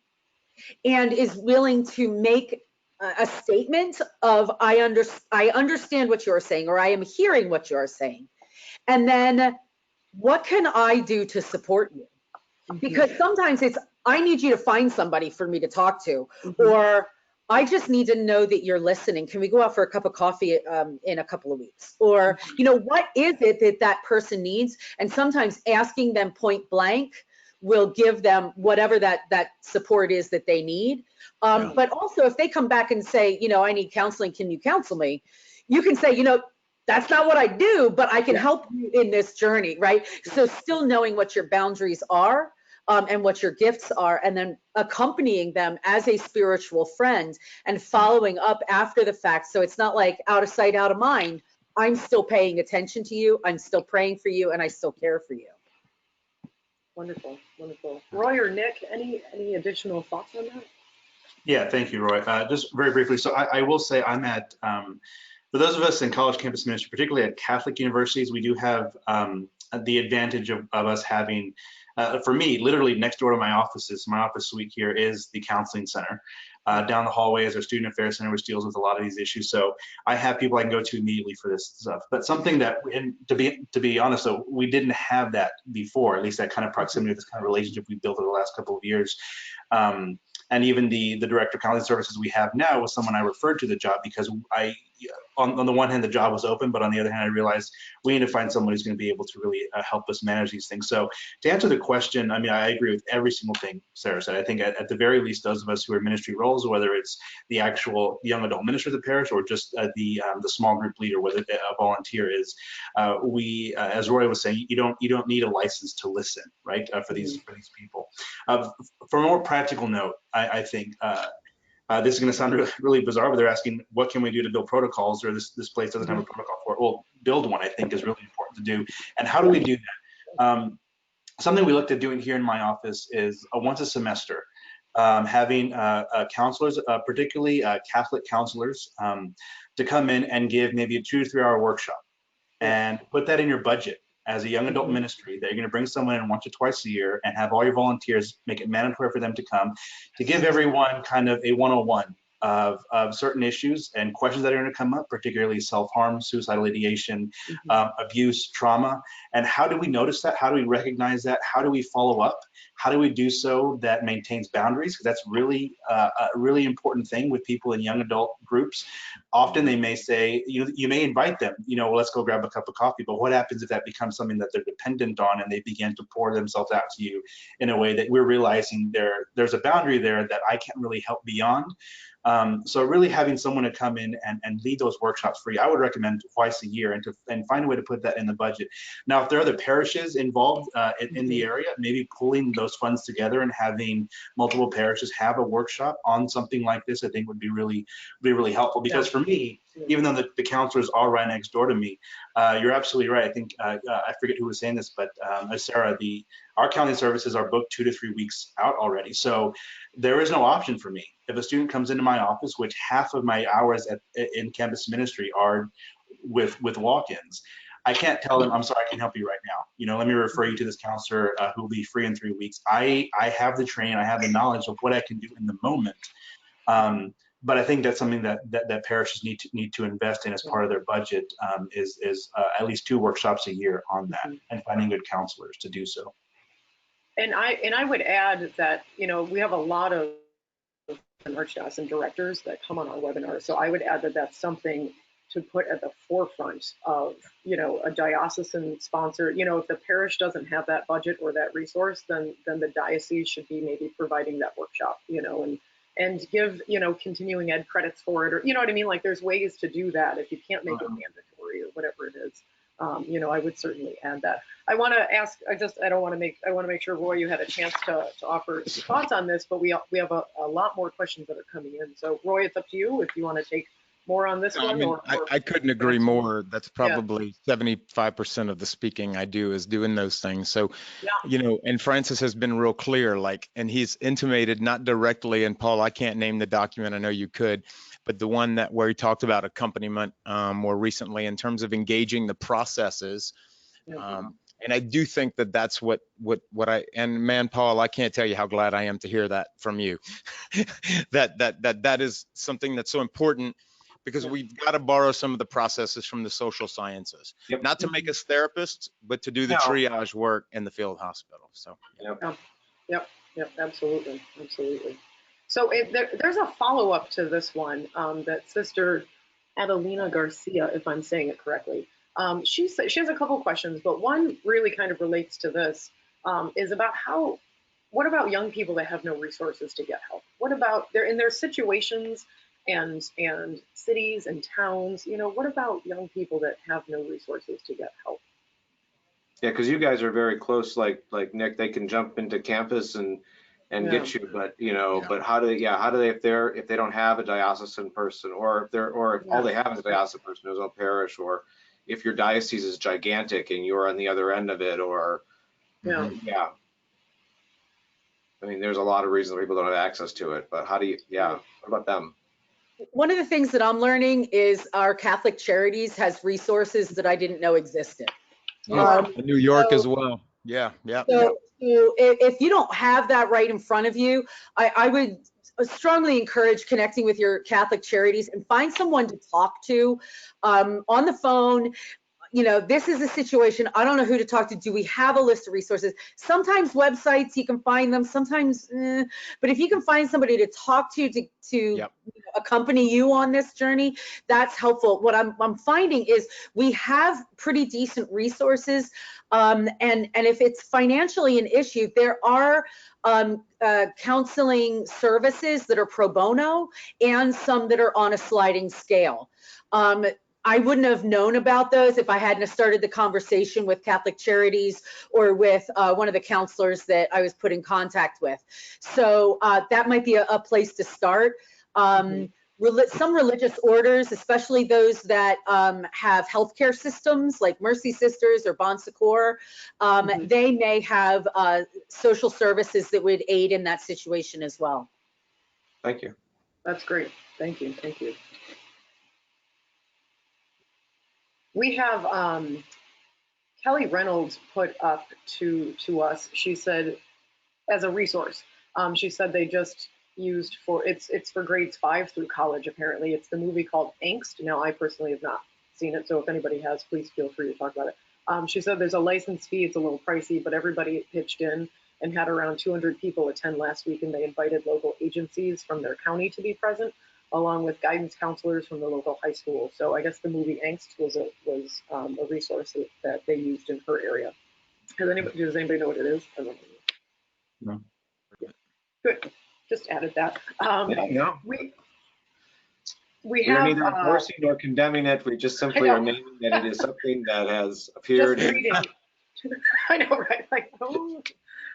and is willing to make a statement of, I understand what you're saying, or I am hearing what you're saying. And then what can I do to support you? Because sometimes it's, I need you to find somebody for me to talk to, or I just need to know that you're listening. Can we go out for a cup of coffee in a couple of weeks? Or, what is it that that person needs? And sometimes asking them point blank will give them whatever that support is that they need. But also, if they come back and say, I need counseling, can you counsel me? You can say, that's not what I do, but I can help you in this journey, right? So still knowing what your boundaries are and what your gifts are, and then accompanying them as a spiritual friend and following up after the fact. So it's not like out of sight, out of mind. I'm still paying attention to you. I'm still praying for you, and I still care for you. Wonderful, wonderful. Roy or Nick, any additional thoughts on that? Yeah, thank you, Roy. Just very briefly, so I will say I'm at, for those of us in college campus ministry, particularly at Catholic universities, we do have the advantage of us having, for me, literally next door to my offices, my office suite here is the counseling center. Down the hallway is our student affairs center, which deals with a lot of these issues. So I have people I can go to immediately for this stuff. But something that, and to be honest, though, we didn't have that before, at least that kind of proximity, this kind of relationship we built over the last couple of years. And even the director of counseling services we have now was someone I referred to the job because on the one hand, the job was open, but on the other hand, I realized we need to find someone who's going to be able to really help us manage these things. So to answer the question, I mean, I agree with every single thing Sarah said. I think at the very least, those of us who are ministry roles, whether it's the actual young adult minister of the parish or just the small group leader, whether a volunteer is, we, as Roy was saying, you don't need a license to listen, right? For these people. For a more practical note, I think. This is going to sound really bizarre, but they're asking, what can we do to build protocols, or this place doesn't have a protocol for it. Well, build one, I think, is really important to do. And how do we do that? Something we looked at doing here in my office is once a semester, having counselors, particularly Catholic counselors, to come in and give maybe a 2 to 3 hour workshop and put that in your budget as a young adult ministry, that you're going to bring someone in once or twice a year and have all your volunteers, make it mandatory for them to come, to give everyone kind of a 101 of certain issues and questions that are going to come up, particularly self-harm, suicidal ideation, abuse, trauma. And how do we notice that? How do we recognize that? How do we follow up? How do we do so that maintains boundaries? Because that's really a really important thing with people in young adult groups. Often they may say, you may invite them, well, let's go grab a cup of coffee, but what happens if that becomes something that they're dependent on and they begin to pour themselves out to you in a way that we're realizing there's a boundary there that I can't really help beyond. So really having someone to come in and lead those workshops free, I would recommend twice a year, and find a way to put that in the budget. Now, if there are other parishes involved in the area, maybe pulling those funds together and having multiple parishes have a workshop on something like this, I think would be really helpful. Because for me, even though the counselors are right next door to me, you're absolutely right. I think I forget who was saying this, but Sarah, our counseling services are booked 2 to 3 weeks out already. So there is no option for me. If a student comes into my office, which half of my hours in campus ministry are with walk-ins, I can't tell them, I'm sorry, I can't help you right now. Let me refer you to this counselor who will be free in 3 weeks. I have the training, I have the knowledge of what I can do in the moment. But I think that's something that parishes need to invest in as part of their budget, is at least 2 workshops a year on that, and finding good counselors to do so. And I would add that, we have a lot of archdiocesan directors that come on our webinar. So I would add that that's something to put at the forefront of, a diocesan sponsor. If the parish doesn't have that budget or that resource, then the diocese should be maybe providing that workshop, and give, continuing ed credits for it, or, you know what I mean? Like, there's ways to do that if you can't make it mandatory or whatever it is. I would certainly add that. I want to ask, I want to make sure, Roy, you had a chance to offer thoughts on this, but we have a lot more questions that are coming in. So Roy, it's up to you if you want to take more on this one. I couldn't agree more. That's probably 75% of the speaking I do is doing those things. So, and Francis has been real clear, and he's intimated, not directly, and Paul, I can't name the document, I know you could, but the one where he talked about accompaniment more recently in terms of engaging the processes. And I do think that's what and man, Paul, I can't tell you how glad I am to hear that from you. that is something that's so important, because we've got to borrow some of the processes from the social sciences, not to make us therapists, but to do the triage work in the field hospital. So, Yep, absolutely. So there's a follow-up to this one that Sister Adelina Garcia, if I'm saying it correctly, she has a couple questions, but one really kind of relates to this, is about what about young people that have no resources to get help? What about in their situations and cities and towns, what about young people that have no resources to get help? Yeah, because you guys are very close, like Nick, they can jump into campus and get you, but but how do they if they don't have a diocesan person, or if all they have is a diocesan person, there's no parish, or if your diocese is gigantic and you're on the other end of it, or I mean, there's a lot of reasons people don't have access to it, but how do you what about them? One of the things that I'm learning is our Catholic Charities has resources that I didn't know existed. New York as well. So if you don't have that right in front of you, I would strongly encourage connecting with your Catholic Charities and find someone to talk to on the phone. This is a situation, I don't know who to talk to. Do we have a list of resources? Sometimes websites, you can find them, sometimes, but if you can find somebody to talk to accompany you on this journey, that's helpful. What I'm finding is we have pretty decent resources, and if it's financially an issue, there are counseling services that are pro bono and some that are on a sliding scale. I wouldn't have known about those if I hadn't started the conversation with Catholic Charities or with one of the counselors that I was put in contact with. So that might be a place to start. Some religious orders, especially those that have healthcare systems like Mercy Sisters or Bon Secours, they may have social services that would aid in that situation as well. Thank you. That's great. Thank you. We have Kelly Reynolds put up to us. She said, as a resource, she said they just used for, it's for grades 5 through college, apparently. It's the movie called Angst. Now, I personally have not seen it, so if anybody has, please feel free to talk about it. She said there's a license fee, it's a little pricey, but everybody pitched in and had around 200 people attend last week, and they invited local agencies from their county to be present, along with guidance counselors from the local high school. So I guess the movie Angst was a resource that they used in her area. Does anybody know what it is? I don't know. No. Yeah. Good. Just added that. No. We We're have neither endorsing nor condemning it. We just simply are naming that it is something that has appeared. Just reading. I know, right? Like, oh.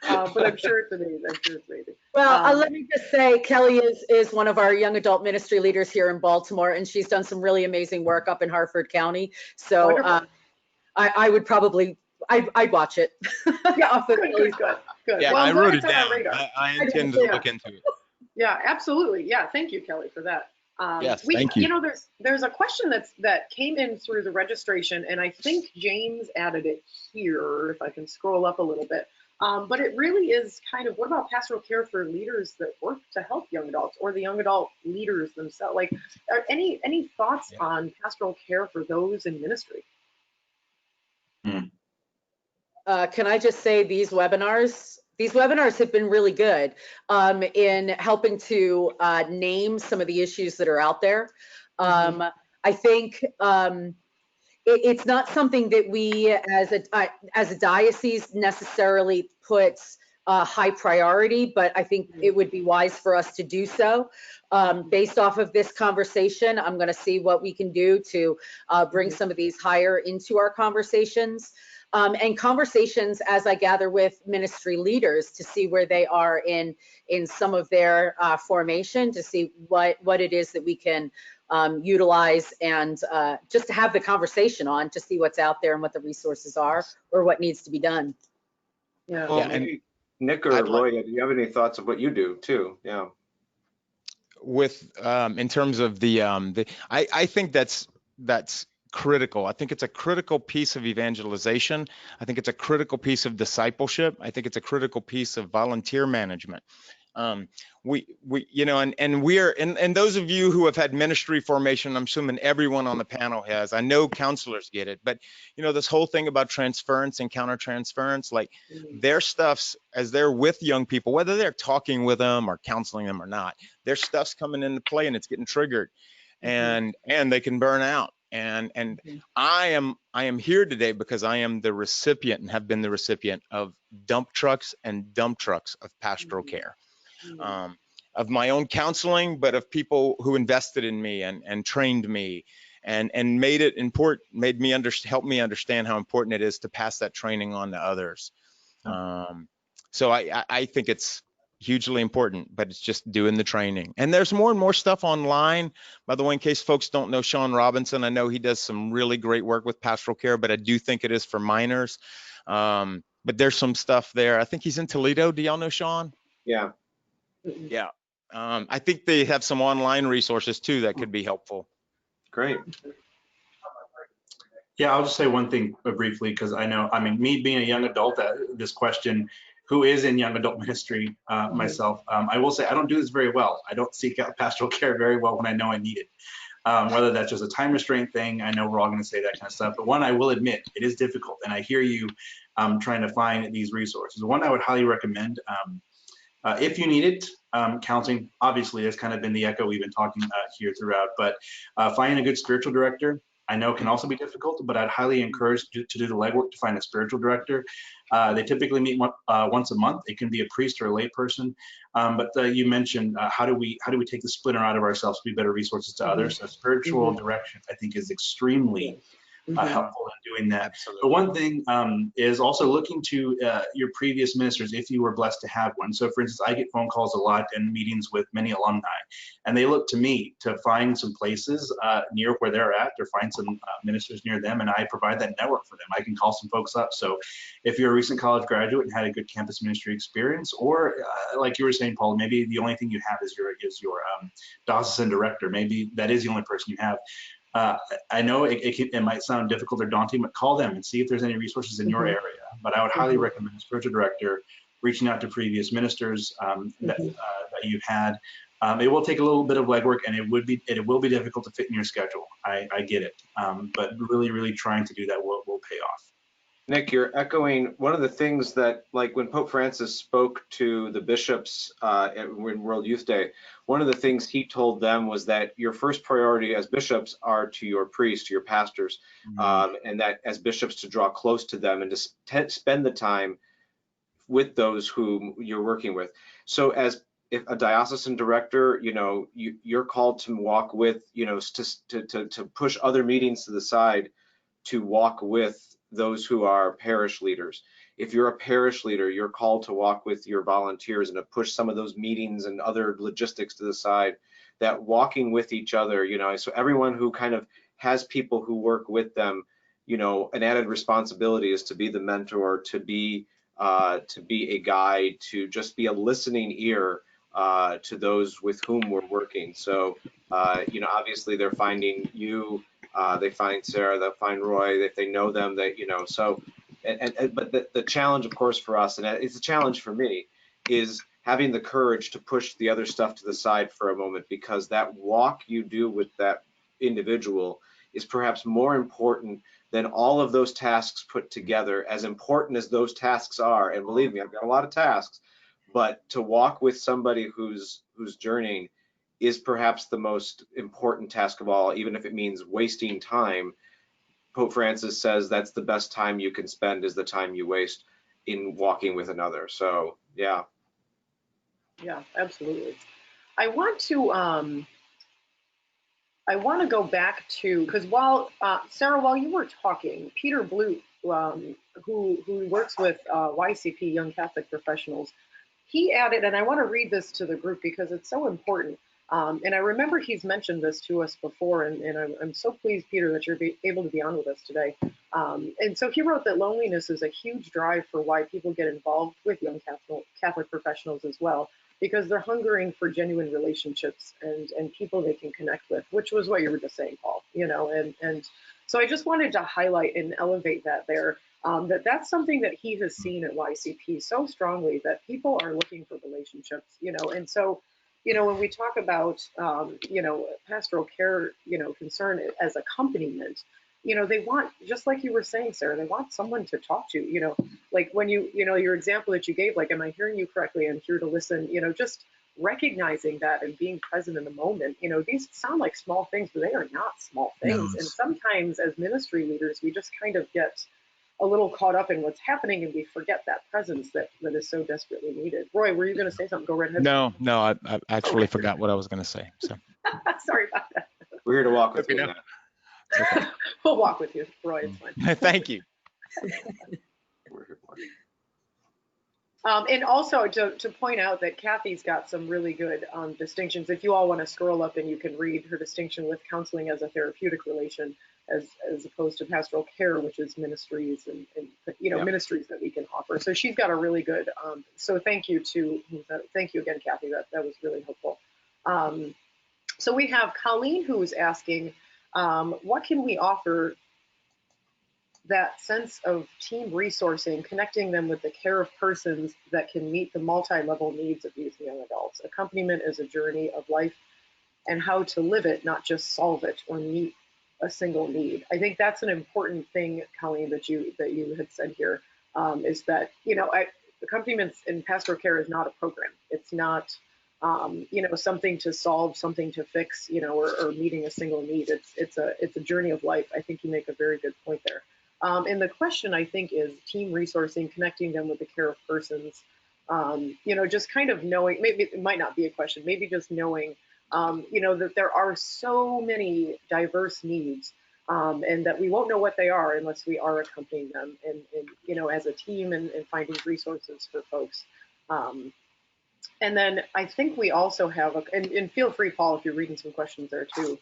But I'm sure it's amazing. I'm sure it's amazing. Well, let me just say, Kelly is one of our young adult ministry leaders here in Baltimore, and she's done some really amazing work up in Harford County. So I would probably, I'd watch it. Yeah, good. Yeah, well, I wrote it it's on our down. radar. I intend to look into it. Yeah, absolutely. Yeah, thank you, Kelly, for that. Yes, thank you. You know, there's a question that came in through the registration, and I think James added it here, if I can scroll up a little bit. But it really is kind of, what about pastoral care for leaders that work to help young adults, or the young adult leaders themselves? Like, any thoughts on pastoral care for those in ministry? Can I just say these webinars have been really good in helping to name some of the issues that are out there. I think it's not something that we as a diocese necessarily puts high priority, but I think it would be wise for us to do so. Based off of this conversation, I'm going to see what we can do to bring some of these higher into our conversations. And conversations, as I gather with ministry leaders, to see where they are in some of their formation, to see what it is that we can utilize, and just to have the conversation on, to see what's out there and what the resources are, or what needs to be done. Yeah. Well, maybe Nick or Roy, do you have any thoughts of what you do too? Yeah. With in terms of I think that's critical. I think it's a critical piece of evangelization. I think it's a critical piece of discipleship. I think it's a critical piece of volunteer management. We you know, and we're, and those of you who have had ministry formation, I'm assuming everyone on the panel has. I know counselors get it, but you know, this whole thing about transference and countertransference, like their stuff's, as they're with young people, whether they're talking with them or counseling them or not, their stuff's coming into play and it's getting triggered, and they can burn out. And I am here today because I am the recipient, and have been the recipient of dump trucks of pastoral care, of my own counseling, but of people who invested in me and trained me and made it important, help me understand how important it is to pass that training on to others. So I think it's hugely important, but it's just doing the training. And there's more and more stuff online. By the way, in case folks don't know Sean Robinson, I know he does some really great work with pastoral care, but I do think it is for minors. But there's some stuff there. I think he's in Toledo. Do y'all know Sean? Yeah. Yeah. I think they have some online resources too that could be helpful. Great. Yeah, I'll just say one thing briefly, because I know, I mean, me being a young adult, this question, who is in young adult ministry myself, I will say I don't do this very well. I don't seek out pastoral care very well when I know I need it. Whether that's just a time restraint thing, I know we're all going to say that kind of stuff, but one, I will admit, it is difficult, and I hear you trying to find these resources. One I would highly recommend, if you need it, counseling obviously has kind of been the echo we've been talking here throughout, but finding a good spiritual director I know can also be difficult, but I'd highly encourage to do the legwork to find a spiritual director. They typically meet once a month. It can be a priest or a lay person. But you mentioned how do we take the splinter out of ourselves to be better resources to others? So spiritual direction, I think, is extremely helpful in doing that. Absolutely. But one thing is also looking to your previous ministers, if you were blessed to have one. So for instance, I get phone calls a lot and meetings with many alumni, and they look to me to find some places near where they're at, or find some ministers near them, and I provide that network for them. I can call some folks up. So if you're a recent college graduate and had a good campus ministry experience, or like you were saying, Paul, maybe the only thing you have is your diocesan director. Maybe that is the only person you have. I know it might sound difficult or daunting, but call them and see if there's any resources in your area. But I would highly recommend a spiritual director reaching out to previous ministers that you've had. It will take a little bit of legwork, and it will be difficult to fit in your schedule. I get it, but really trying to do that will pay off. Nick, you're echoing one of the things that, like when Pope Francis spoke to the bishops at World Youth Day, one of the things he told them was that your first priority as bishops are to your priests, to your pastors, and that as bishops to draw close to them and to spend the time with those whom you're working with. So as if a diocesan director, you're called to walk with, to push other meetings to the side, to walk with those who are parish leaders. If you're a parish leader, you're called to walk with your volunteers and to push some of those meetings and other logistics to the side. That walking with each other, so everyone who kind of has people who work with them, an added responsibility is to be the mentor, to be a guide, to just be a listening ear to those with whom we're working. So, obviously they're finding you, they find Sarah, they'll find Roy, if they know them, so, but the challenge, of course, for us, and it's a challenge for me, is having the courage to push the other stuff to the side for a moment, because that walk you do with that individual is perhaps more important than all of those tasks put together, as important as those tasks are. And believe me, I've got a lot of tasks, but to walk with somebody who's journeying is perhaps the most important task of all, even if it means wasting time. Pope Francis says that's the best time you can spend, is the time you waste in walking with another. So, yeah. Yeah, absolutely. I want to go back to, because while Sarah, while you were talking, Peter Blute, who works with YCP, Young Catholic Professionals, he added, and I want to read this to the group because it's so important. And I remember he's mentioned this to us before, and I'm so pleased, Peter, that you're able to be on with us today. And so he wrote that loneliness is a huge drive for why people get involved with young Catholic professionals as well, because they're hungering for genuine relationships and people they can connect with, which was what you were just saying, Paul, and so I just wanted to highlight and elevate that there, that's something that he has seen at YCP so strongly, that people are looking for relationships, and so, when we talk about, pastoral care, concern as accompaniment, they want, just like you were saying, Sarah, they want someone to talk to, like when your example that you gave, like, am I hearing you correctly? I'm here to listen, just recognizing that and being present in the moment. These sound like small things, but they are not small things. And sometimes as ministry leaders, we just kind of get a little caught up in what's happening and we forget that presence that is so desperately needed. Roy, were you going to say something? Go right ahead. No, I actually forgot what I was going to say. So sorry about that. We're here to walk with you. Okay. We'll walk with you, Roy. It's fine. Thank you. We're here for you. And also to point out that Kathy's got some really good distinctions. If you all want to scroll up and you can read her distinction with counseling as a therapeutic relation, as opposed to pastoral care, which is ministries and ministries that we can offer. So she's got a really good. So thank you again, Kathy. That was really helpful. So we have Colleen who's asking, what can we offer that sense of team resourcing, connecting them with the care of persons that can meet the multi-level needs of youth and young adults. Accompaniment is a journey of life and how to live it, not just solve it or meet a single need. I think that's an important thing, Colleen, that you had said here, is that, accompaniment in pastoral care is not a program. It's not, something to solve, something to fix, or meeting a single need. It's a journey of life. I think you make a very good point there. And the question, I think, is team resourcing, connecting them with the care of persons, just kind of knowing, maybe it might not be a question, maybe just knowing, that there are so many diverse needs, and that we won't know what they are unless we are accompanying them and as a team and finding resources for folks. And then I think we also have, and feel free, Paul, if you're reading some questions there too.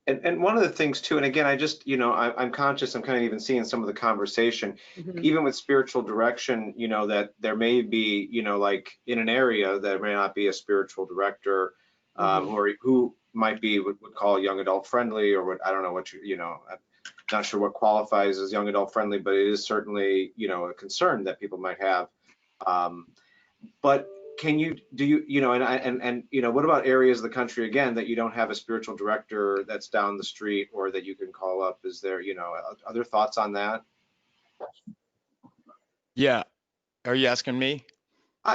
And one of the things too, and again, I just, I'm conscious, I'm kind of even seeing some of the conversation, even with spiritual direction, that there may be, like in an area that may not be a spiritual director, or who might be what would call young adult friendly, or what, I don't know what I'm not sure what qualifies as young adult friendly, but it is certainly, a concern that people might have. But what about areas of the country, again, that you don't have a spiritual director that's down the street or that you can call up? Is there, other thoughts on that? Yeah. Are you asking me?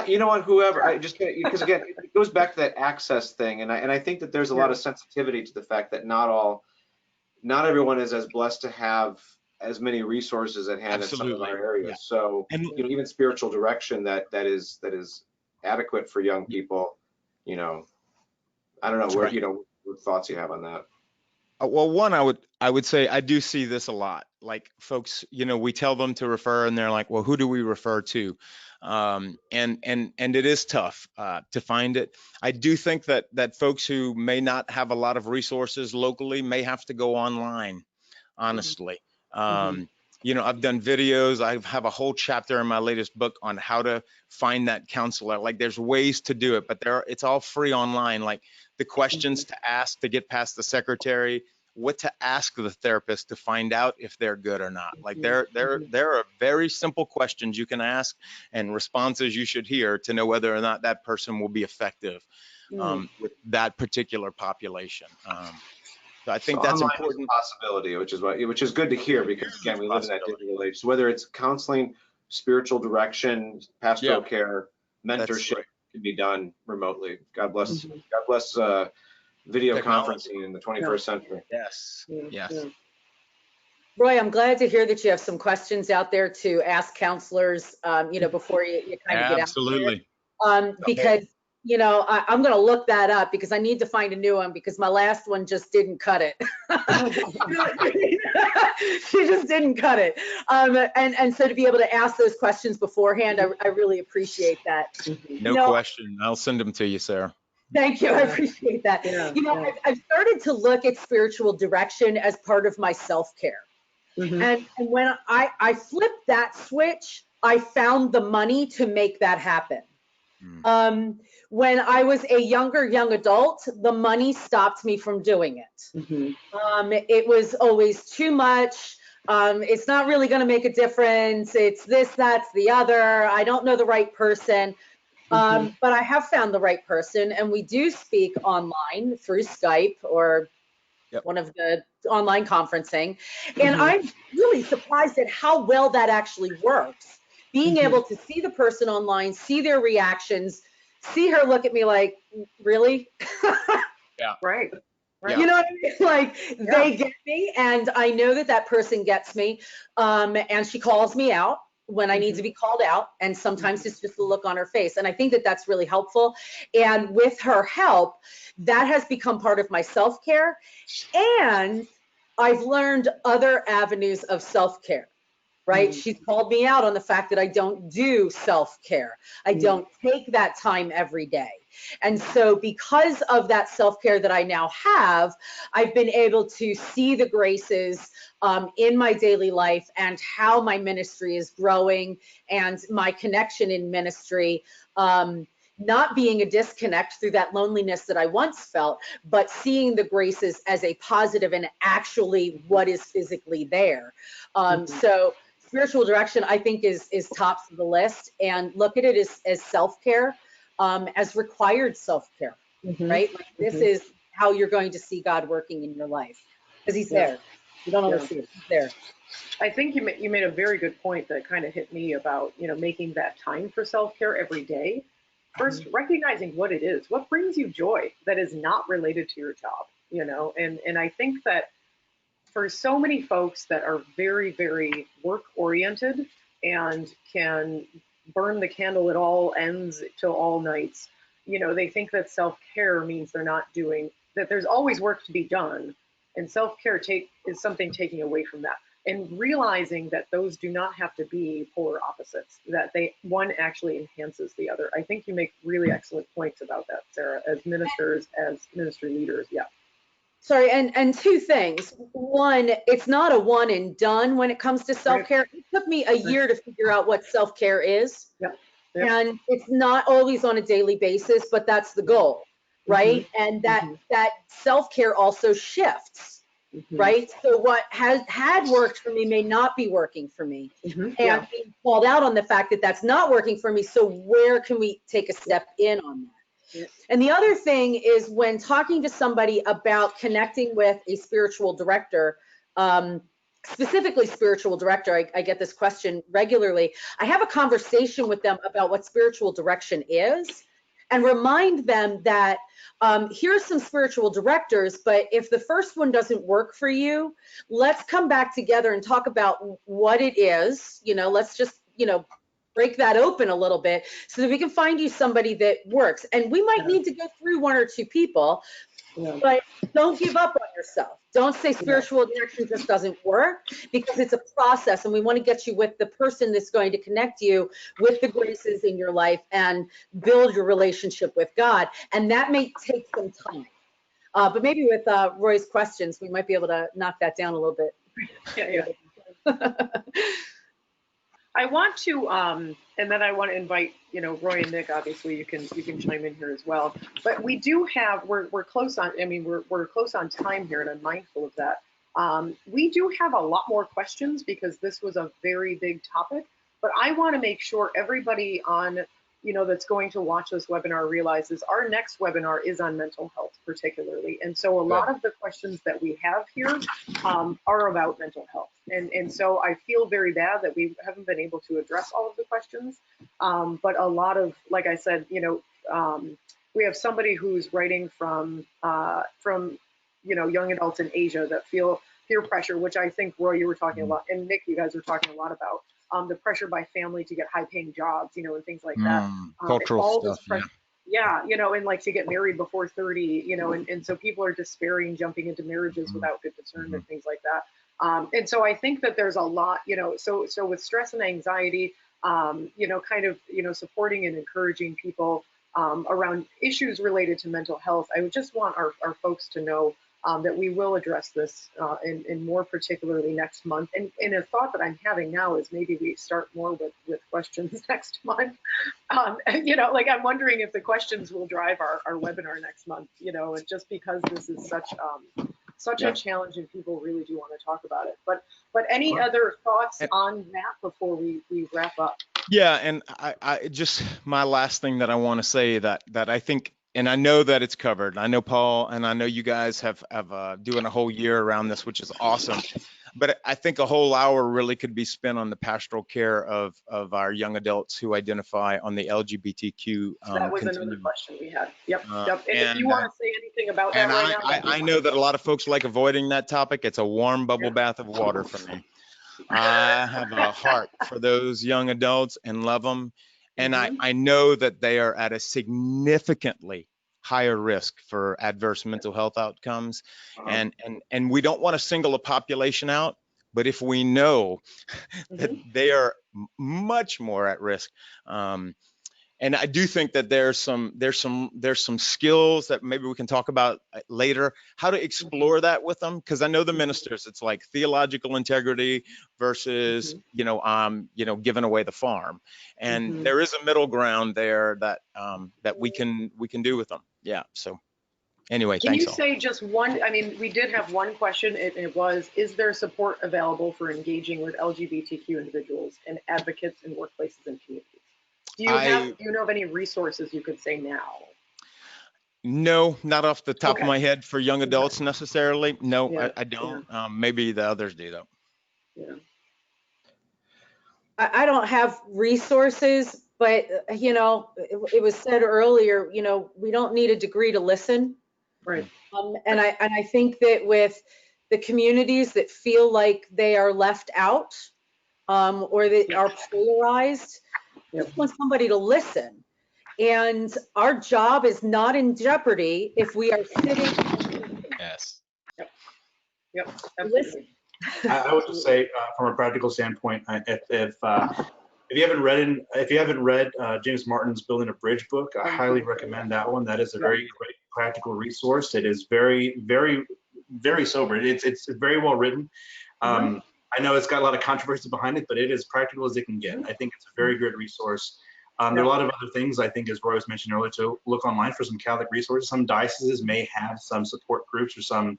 You know what, whoever, because again, it goes back to that access thing. And I think that there's a lot of sensitivity to the fact that not everyone is as blessed to have as many resources at hand in some of our areas. Yeah. So, And even spiritual direction that is adequate for young people, I don't know right. what thoughts you have on that. Well, one, I would say I do see this a lot. Like folks, we tell them to refer, and they're like, "Well, who do we refer to?" And it is tough to find it. I do think that folks who may not have a lot of resources locally may have to go online. Honestly, I've done videos. I have a whole chapter in my latest book on how to find that counselor. Like, there's ways to do it, but it's all free online. Like, the questions to ask to get past the secretary, what to ask the therapist to find out if they're good or not. Like, there are very simple questions you can ask and responses you should hear to know whether or not that person will be effective with that particular population. So I think that's important. Is a possibility, which is good to hear, because again, we live in that digital age. So whether it's counseling, spiritual direction, pastoral care, mentorship can be done remotely. God bless. God bless video conferencing in the 21st century. Yes. Yes. Roy, I'm glad to hear that you have some questions out there to ask counselors, before you kind of get out there. Because I'm going to look that up, because I need to find a new one, because my last one just didn't cut it. She just didn't cut it. And so to be able to ask those questions beforehand, I really appreciate that. No question. I'll send them to you, Sarah. Thank you. I appreciate that. I've started to look at spiritual direction as part of my self-care. And when I flipped that switch, I found the money to make that happen. When I was a young adult, the money stopped me from doing it. It was always too much. It's not really going to make a difference. It's this, that's the other. I don't know the right person. But I have found the right person, and we do speak online through Skype or one of the online conferencing. And I'm really surprised at how well that actually works. Being able to see the person online, see their reactions, see her look at me like, really? Right. You know what I mean? Like, they get me, and I know that person gets me. And she calls me out when I need to be called out, and sometimes it's just the look on her face. And I think that's really helpful. And with her help, that has become part of my self-care. And I've learned other avenues of self-care. Right? She's called me out on the fact that I don't do self-care. I don't take that time every day. And so because of that self-care that I now have, I've been able to see the graces in my daily life, and how my ministry is growing, and my connection in ministry, not being a disconnect through that loneliness that I once felt, but seeing the graces as a positive and actually what is physically there. So spiritual direction, I think, is tops of the list, and look at it as self-care, as required self-care, right? Like, this is how you're going to see God working in your life, because he's there. You don't always see it. He's there. I think you made a very good point that kind of hit me about, making that time for self-care every day. First, recognizing what it is, what brings you joy that is not related to your job, and I think that for so many folks that are very, very work-oriented and can burn the candle at all ends till all nights, they think that self-care means they're not doing, that there's always work to be done, and self-care is something taking away from that. And realizing that those do not have to be polar opposites, that one actually enhances the other. I think you make really excellent points about that, Sarah, as ministers, as ministry leaders. Yeah. Sorry, and two things. One, it's not a one and done when it comes to self-care. It took me a year to figure out what self-care is. And it's not always on a daily basis, but that's the goal, right? And that self-care also shifts. right? So what had worked for me may not be working for me. And being called out on the fact that that's not working for me. So where can we take a step in on that? Yeah. And the other thing is when talking to somebody about connecting with a spiritual director, specifically spiritual director, I get this question regularly. I have a conversation with them about what spiritual direction is and remind them that here's some spiritual directors, but if the first one doesn't work for you, let's come back together and talk about what it is. Let's just, break that open a little bit so that we can find you somebody that works. And we might need to go through one or two people, but don't give up on yourself. Don't say spiritual direction just doesn't work, because it's a process and we want to get you with the person that's going to connect you with the graces in your life and build your relationship with God. And that may take some time. But maybe with Roy's questions, we might be able to knock that down a little bit. Yeah. I want to, and then I want to invite, Roy and Nick. Obviously, you can chime in here as well. But we do have, we're close on. I mean, we're close on time here, and I'm mindful of that. We do have a lot more questions because this was a very big topic. But I want to make sure everybody on, that's going to watch this webinar realizes our next webinar is on mental health particularly. And so a lot of the questions that we have here are about mental health. And so I feel very bad that we haven't been able to address all of the questions. But a lot of, like I said, we have somebody who's writing from young adults in Asia that feel peer pressure, which I think, Roy, you were talking a lot, and Nick, you guys were talking a lot about. The pressure by family to get high-paying jobs, and things like that. Cultural stuff, and like to get married before 30, and so people are despairing, jumping into marriages without good discernment, things like that. And so I think that there's a lot, so with stress and anxiety, supporting and encouraging people around issues related to mental health. I would just want our folks to know that we will address this and more particularly next month. And a thought that I'm having now is maybe we start more with questions next month. I'm wondering if the questions will drive our webinar next month, and just because this is such a challenge and people really do want to talk about it. But any other thoughts on that before we wrap up? Yeah, and I just, my last thing that I want to say that I think, and I know that it's covered. I know Paul and I know you guys have doing a whole year around this, which is awesome. But I think a whole hour really could be spent on the pastoral care of our young adults who identify on the LGBTQ. That was another question we had. Yep. And if you want to say anything about that right now. I know that a lot of folks like avoiding that topic. It's a warm bubble bath of water for me. I have a heart for those young adults and love them. And I know that they are at a significantly higher risk for adverse mental health outcomes. And we don't want to single a population out, but if we know that they are much more at risk, and I do think that there's some skills that maybe we can talk about later, how to explore that with them, because I know the ministers, it's like theological integrity versus giving away the farm, and there is a middle ground there that that we can do with them. Yeah. So anyway, can thanks. You say just one? I mean, we did have one question. It was, is there support available for engaging with LGBTQ individuals and advocates in workplaces and communities? Do you know of any resources you could say now? No, not off the top of my head for young adults necessarily. No, I don't. Maybe the others do though. Yeah. I don't have resources, but it was said earlier, we don't need a degree to listen. Right. And I think that with the communities that feel like they are left out or that are polarized, just want somebody to listen. And our job is not in jeopardy if we are sitting. Yes. Yep. Listen. I would just say, from a practical standpoint, if you haven't read James Martin's Building a Bridge book, I highly recommend that one. That is a very great practical resource. It is very, very, very sober. It's very well written. I know it's got a lot of controversy behind it, but it is practical as it can get. I think it's a very good resource. There are a lot of other things, I think, as Roy was mentioning earlier, to look online for some Catholic resources. Some dioceses may have some support groups or some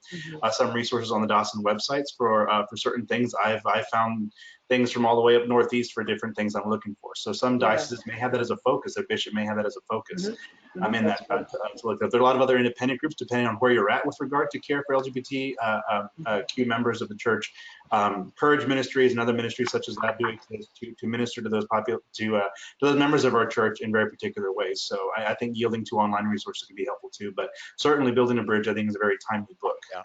resources on the Dawson websites for certain things. I've found things from all the way up northeast for different things I'm looking for. So some dioceses may have that as a focus. Their bishop may have that as a focus. I'm in that to look up. There are a lot of other independent groups, depending on where you're at with regard to care for LGBTQ members of the church. Courage Ministries and other ministries such as that do exist to minister to those to those members of our church in very particular ways. So I think yielding to online resources can be helpful too. But certainly Building a Bridge, I think, is a very timely book. Yeah.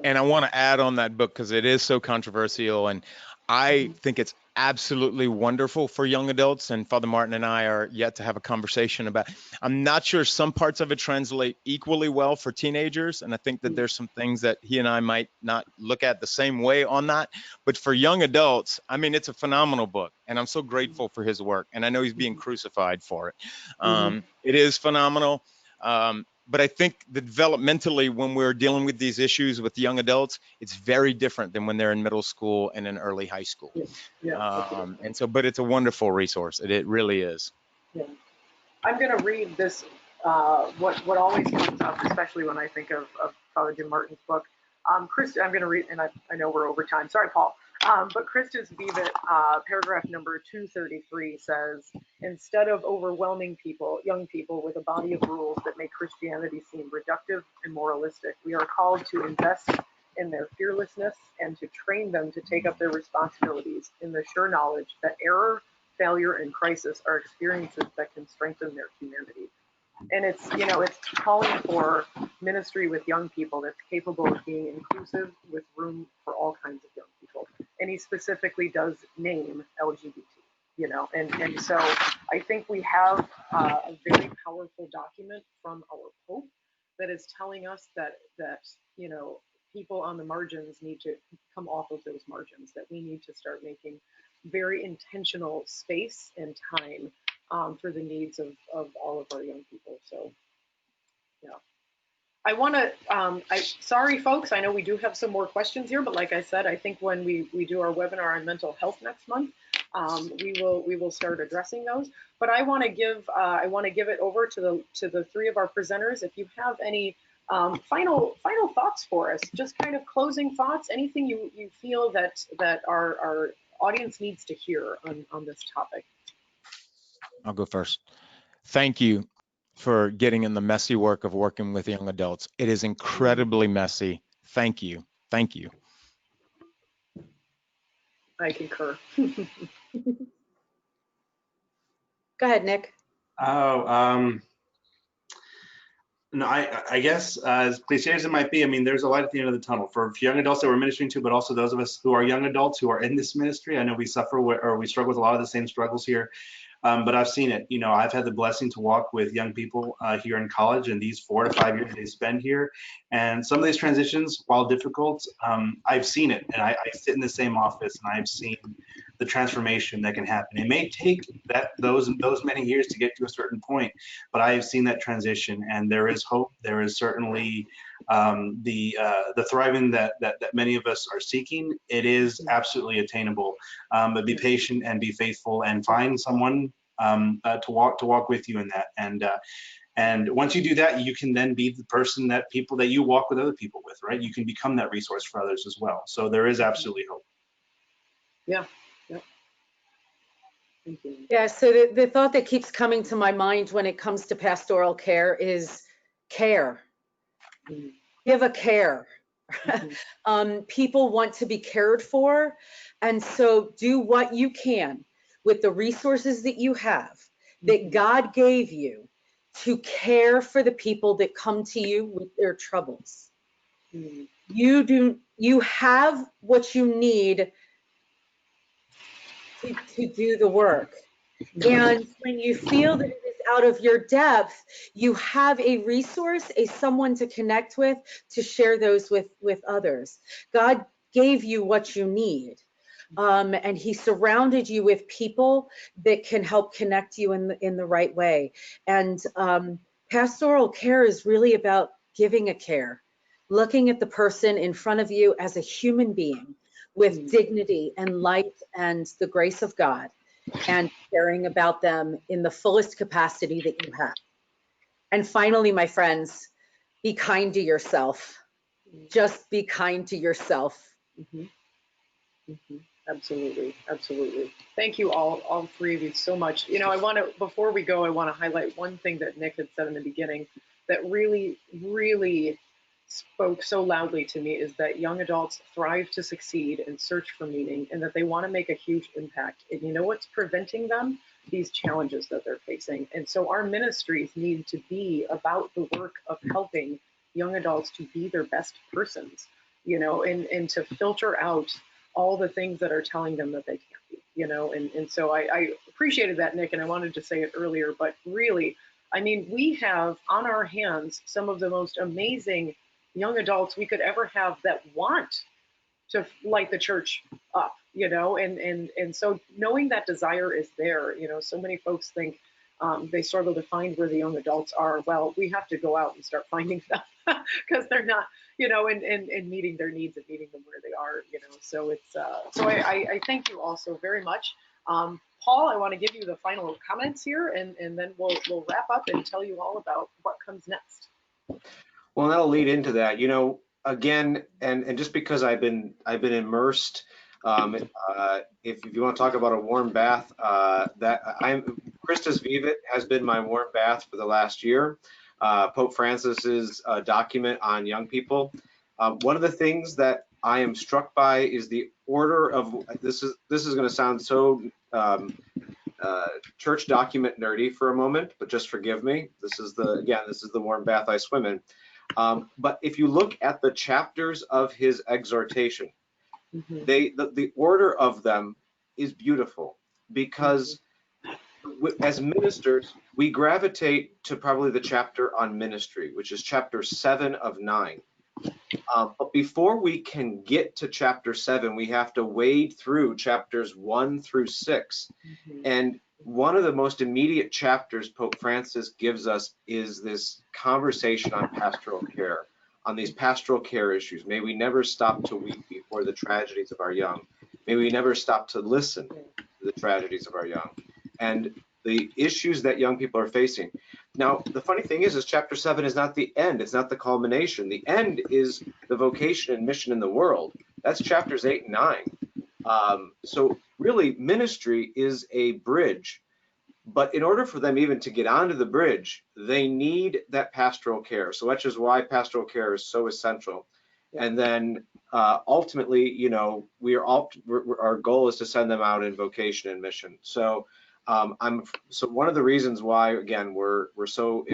And I want to add on that book because it is so controversial, and I think it's absolutely wonderful for young adults, and Father Martin and I are yet to have a conversation about. I'm not sure some parts of it translate equally well for teenagers, and I think that there's some things that he and I might not look at the same way on that. But for young adults, I mean, it's a phenomenal book, and I'm so grateful for his work, and I know he's being crucified for it. It is phenomenal. But I think that developmentally, when we're dealing with these issues with young adults, it's very different than when they're in middle school and in early high school. And so, but it's a wonderful resource. It really is. Yeah. I'm going to read this, what always comes up, especially when I think of Father Jim Martin's book. Chris, I'm going to read, and I know we're over time. Sorry, Paul. But Christus Vivit, paragraph number 233 says, instead of overwhelming young people with a body of rules that make Christianity seem reductive and moralistic, we are called to invest in their fearlessness and to train them to take up their responsibilities in the sure knowledge that error, failure, and crisis are experiences that can strengthen their humanity. And it's calling for ministry with young people that's capable of being inclusive with room for all kinds of young people. And he specifically does name LGBT, and so I think we have a very powerful document from our Pope that is telling us that people on the margins need to come off of those margins, that we need to start making very intentional space and time for the needs of all of our young people. So, yeah. I want to, sorry folks, I know we do have some more questions here, but like I said, I think when we do our webinar on mental health next month, we will start addressing those. But I want to give it over to the three of our presenters. If you have any final thoughts for us, just kind of closing thoughts, anything you feel that our audience needs to hear on this topic. I'll go first. Thank you for getting in the messy work of working with young adults. It is incredibly messy. Thank you. Thank you. I concur. Go ahead, Nick. No, I guess as cliche as it might be, I mean, there's a light at the end of the tunnel for young adults that we're ministering to, but also those of us who are young adults who are in this ministry. I know we struggle with a lot of the same struggles here. But I've seen it. I've had the blessing to walk with young people here in college in these 4 to 5 years they spend here. And some of these transitions, while difficult, I've seen it. And I sit in the same office and I've seen the transformation that can happen. It may take those many years to get to a certain point, but I have seen that transition, and there is hope. There is certainly the thriving that many of us are seeking. It is absolutely attainable, but be patient and be faithful and find someone to walk with you in that. And once you do that, you can then be the person that you walk with other people with, right? You can become that resource for others as well. So there is absolutely hope. Yeah. Thank you. Yeah, so the thought that keeps coming to my mind when it comes to pastoral care is care. Give a care. People want to be cared for, and so do what you can with the resources that you have, that God gave you, to care for the people that come to you with their troubles. You have what you need to do the work. And when you feel that it is out of your depth, you have a resource, someone to connect with, to share those with others. God gave you what you need. And he surrounded you with people that can help connect you in the right way. And pastoral care is really about giving a care, looking at the person in front of you as a human being with dignity and light and the grace of God. and caring about them in the fullest capacity that you have. And finally, my friends, be kind to yourself. Just be kind to yourself. Mhm. Mhm. Absolutely, absolutely. Thank you all three of you so much. You know, I want to, before we go, I want to highlight one thing that Nick had said in the beginning that really, really spoke so loudly to me, is that young adults thrive to succeed and search for meaning, and that they want to make a huge impact. And you know what's preventing them? These challenges that they're facing. And so our ministries need to be about the work of helping young adults to be their best persons, you know, and to filter out all the things that are telling them that they can't be, you know, and so I appreciated that, Nick, and I wanted to say it earlier, but really, I mean, we have on our hands some of the most amazing young adults we could ever have that want to light the church up, you know, and so knowing that desire is there, you know, so many folks think they struggle to find where the young adults are. Well, we have to go out and start finding them because they're not, you know, and meeting their needs and meeting them where they are, you know. So it's so I thank you all so very much. Paul, I want to give you the final comments here, and then we'll wrap up and tell you all about what comes next. Well, that'll lead into that. You know, again, and just because I've been immersed, if you want to talk about a warm bath, that Christus Vivit has been my warm bath for the last year. Pope Francis's document on young people. One of the things that I am struck by is the order of this is going to sound so church document nerdy for a moment, but just forgive me. This is the warm bath I swim in. But if you look at the chapters of his exhortation, the order of them is beautiful, because as ministers, we gravitate to probably the chapter on ministry, which is chapter 7 of 9. But before we can get to chapter 7, we have to wade through chapters 1 through 6. And one of the most immediate chapters Pope Francis gives us is this conversation on pastoral care, on these pastoral care issues. May we never stop to weep before the tragedies of our young. May we never stop to listen to the tragedies of our young and the issues that young people are facing. Now, the funny thing is chapter 7 is not the end. It's not the culmination. The end is the vocation and mission in the world. That's chapters 8 and 9. So really, ministry is a bridge. But in order for them even to get onto the bridge, they need that pastoral care. So which is why pastoral care is so essential. And then ultimately, you know, our goal is to send them out in vocation and mission. So so one of the reasons why, again, we're so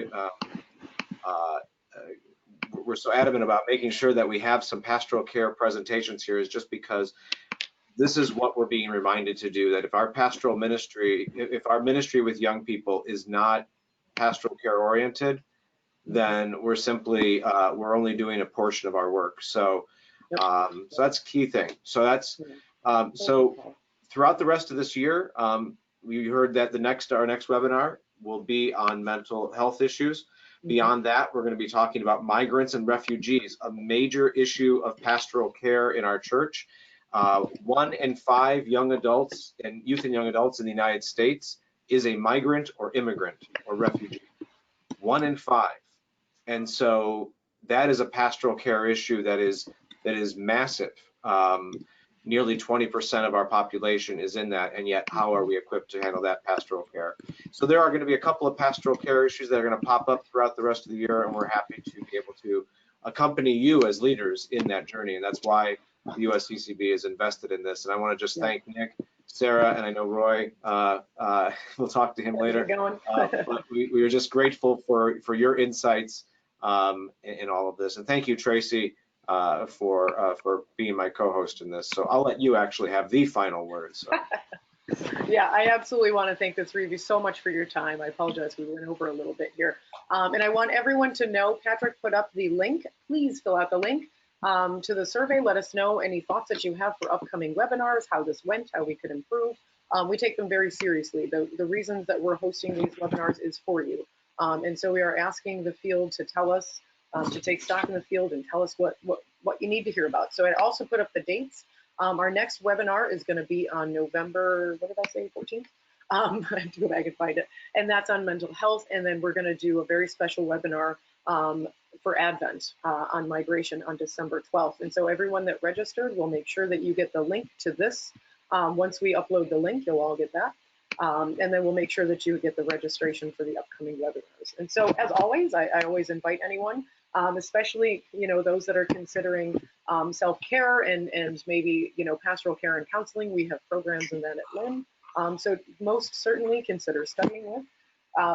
adamant about making sure that we have some pastoral care presentations here is just because this is what we're being reminded to do, that if our pastoral ministry, if our ministry with young people is not pastoral care oriented, then we're simply, we're only doing a portion of our work. So, so that's a key thing. So that's, so throughout the rest of this year, we heard that our next webinar will be on mental health issues. Beyond that, we're going to be talking about migrants and refugees, a major issue of pastoral care in our church. 1 in 5 young adults and youth and young adults in the United States is a migrant or immigrant or refugee. 1 in 5. And so that is a pastoral care issue that is massive. Nearly 20% of our population is in that, and yet how are we equipped to handle that pastoral care? So there are going to be a couple of pastoral care issues that are going to pop up throughout the rest of the year, and we're happy to be able to accompany you as leaders in that journey, and that's why the USCCB is invested in this. And I want to just thank Nick, Sarah, and I know Roy. We'll talk to him later. But we are just grateful for your insights in all of this, and thank you, Tracy, for being my co-host in this. So I'll let you actually have the final word. So. Yeah, I absolutely want to thank the three of you so much for your time. I apologize, we went over a little bit here. And I want everyone to know, Patrick put up the link. Please fill out the link to the survey. Let us know any thoughts that you have for upcoming webinars, how this went, how we could improve. We take them very seriously. The reasons that we're hosting these webinars is for you. And so we are asking the field to tell us, to take stock in the field and tell us what you need to hear about. So I also put up the dates. Our next webinar is going to be on November, what did I say, 14th? I have to go back and find it. And that's on mental health. And then we're going to do a very special webinar for Advent on migration on December 12th. And so everyone that registered, we'll make sure that you get the link to this. Once we upload the link, you'll all get that. And then we'll make sure that you get the registration for the upcoming webinars. And so, as always, I always invite anyone, especially, those that are considering self-care and maybe, pastoral care and counseling. We have programs in that at Lynn. So most certainly consider studying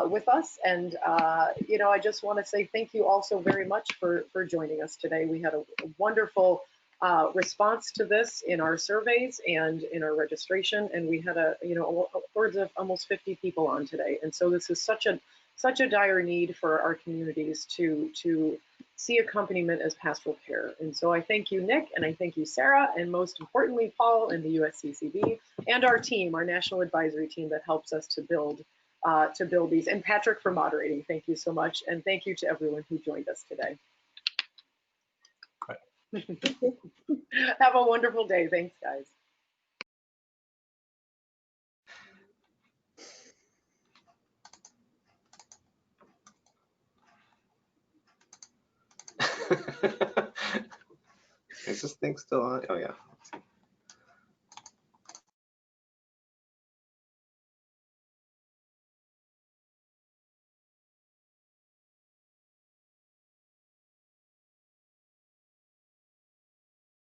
with us. And, I just want to say thank you also very much for joining us today. We had a wonderful response to this in our surveys and in our registration, and we had upwards of almost 50 people on today. And so this is such a dire need for our communities to see accompaniment as pastoral care. And so I thank you, Nick, and I thank you, Sarah, and most importantly, Paul and the USCCB and our team, our national advisory team that helps us to build these, and Patrick for moderating. Thank you so much, and thank you to everyone who joined us today. Have a wonderful day. Thanks, guys. Is this thing still on? Oh, yeah.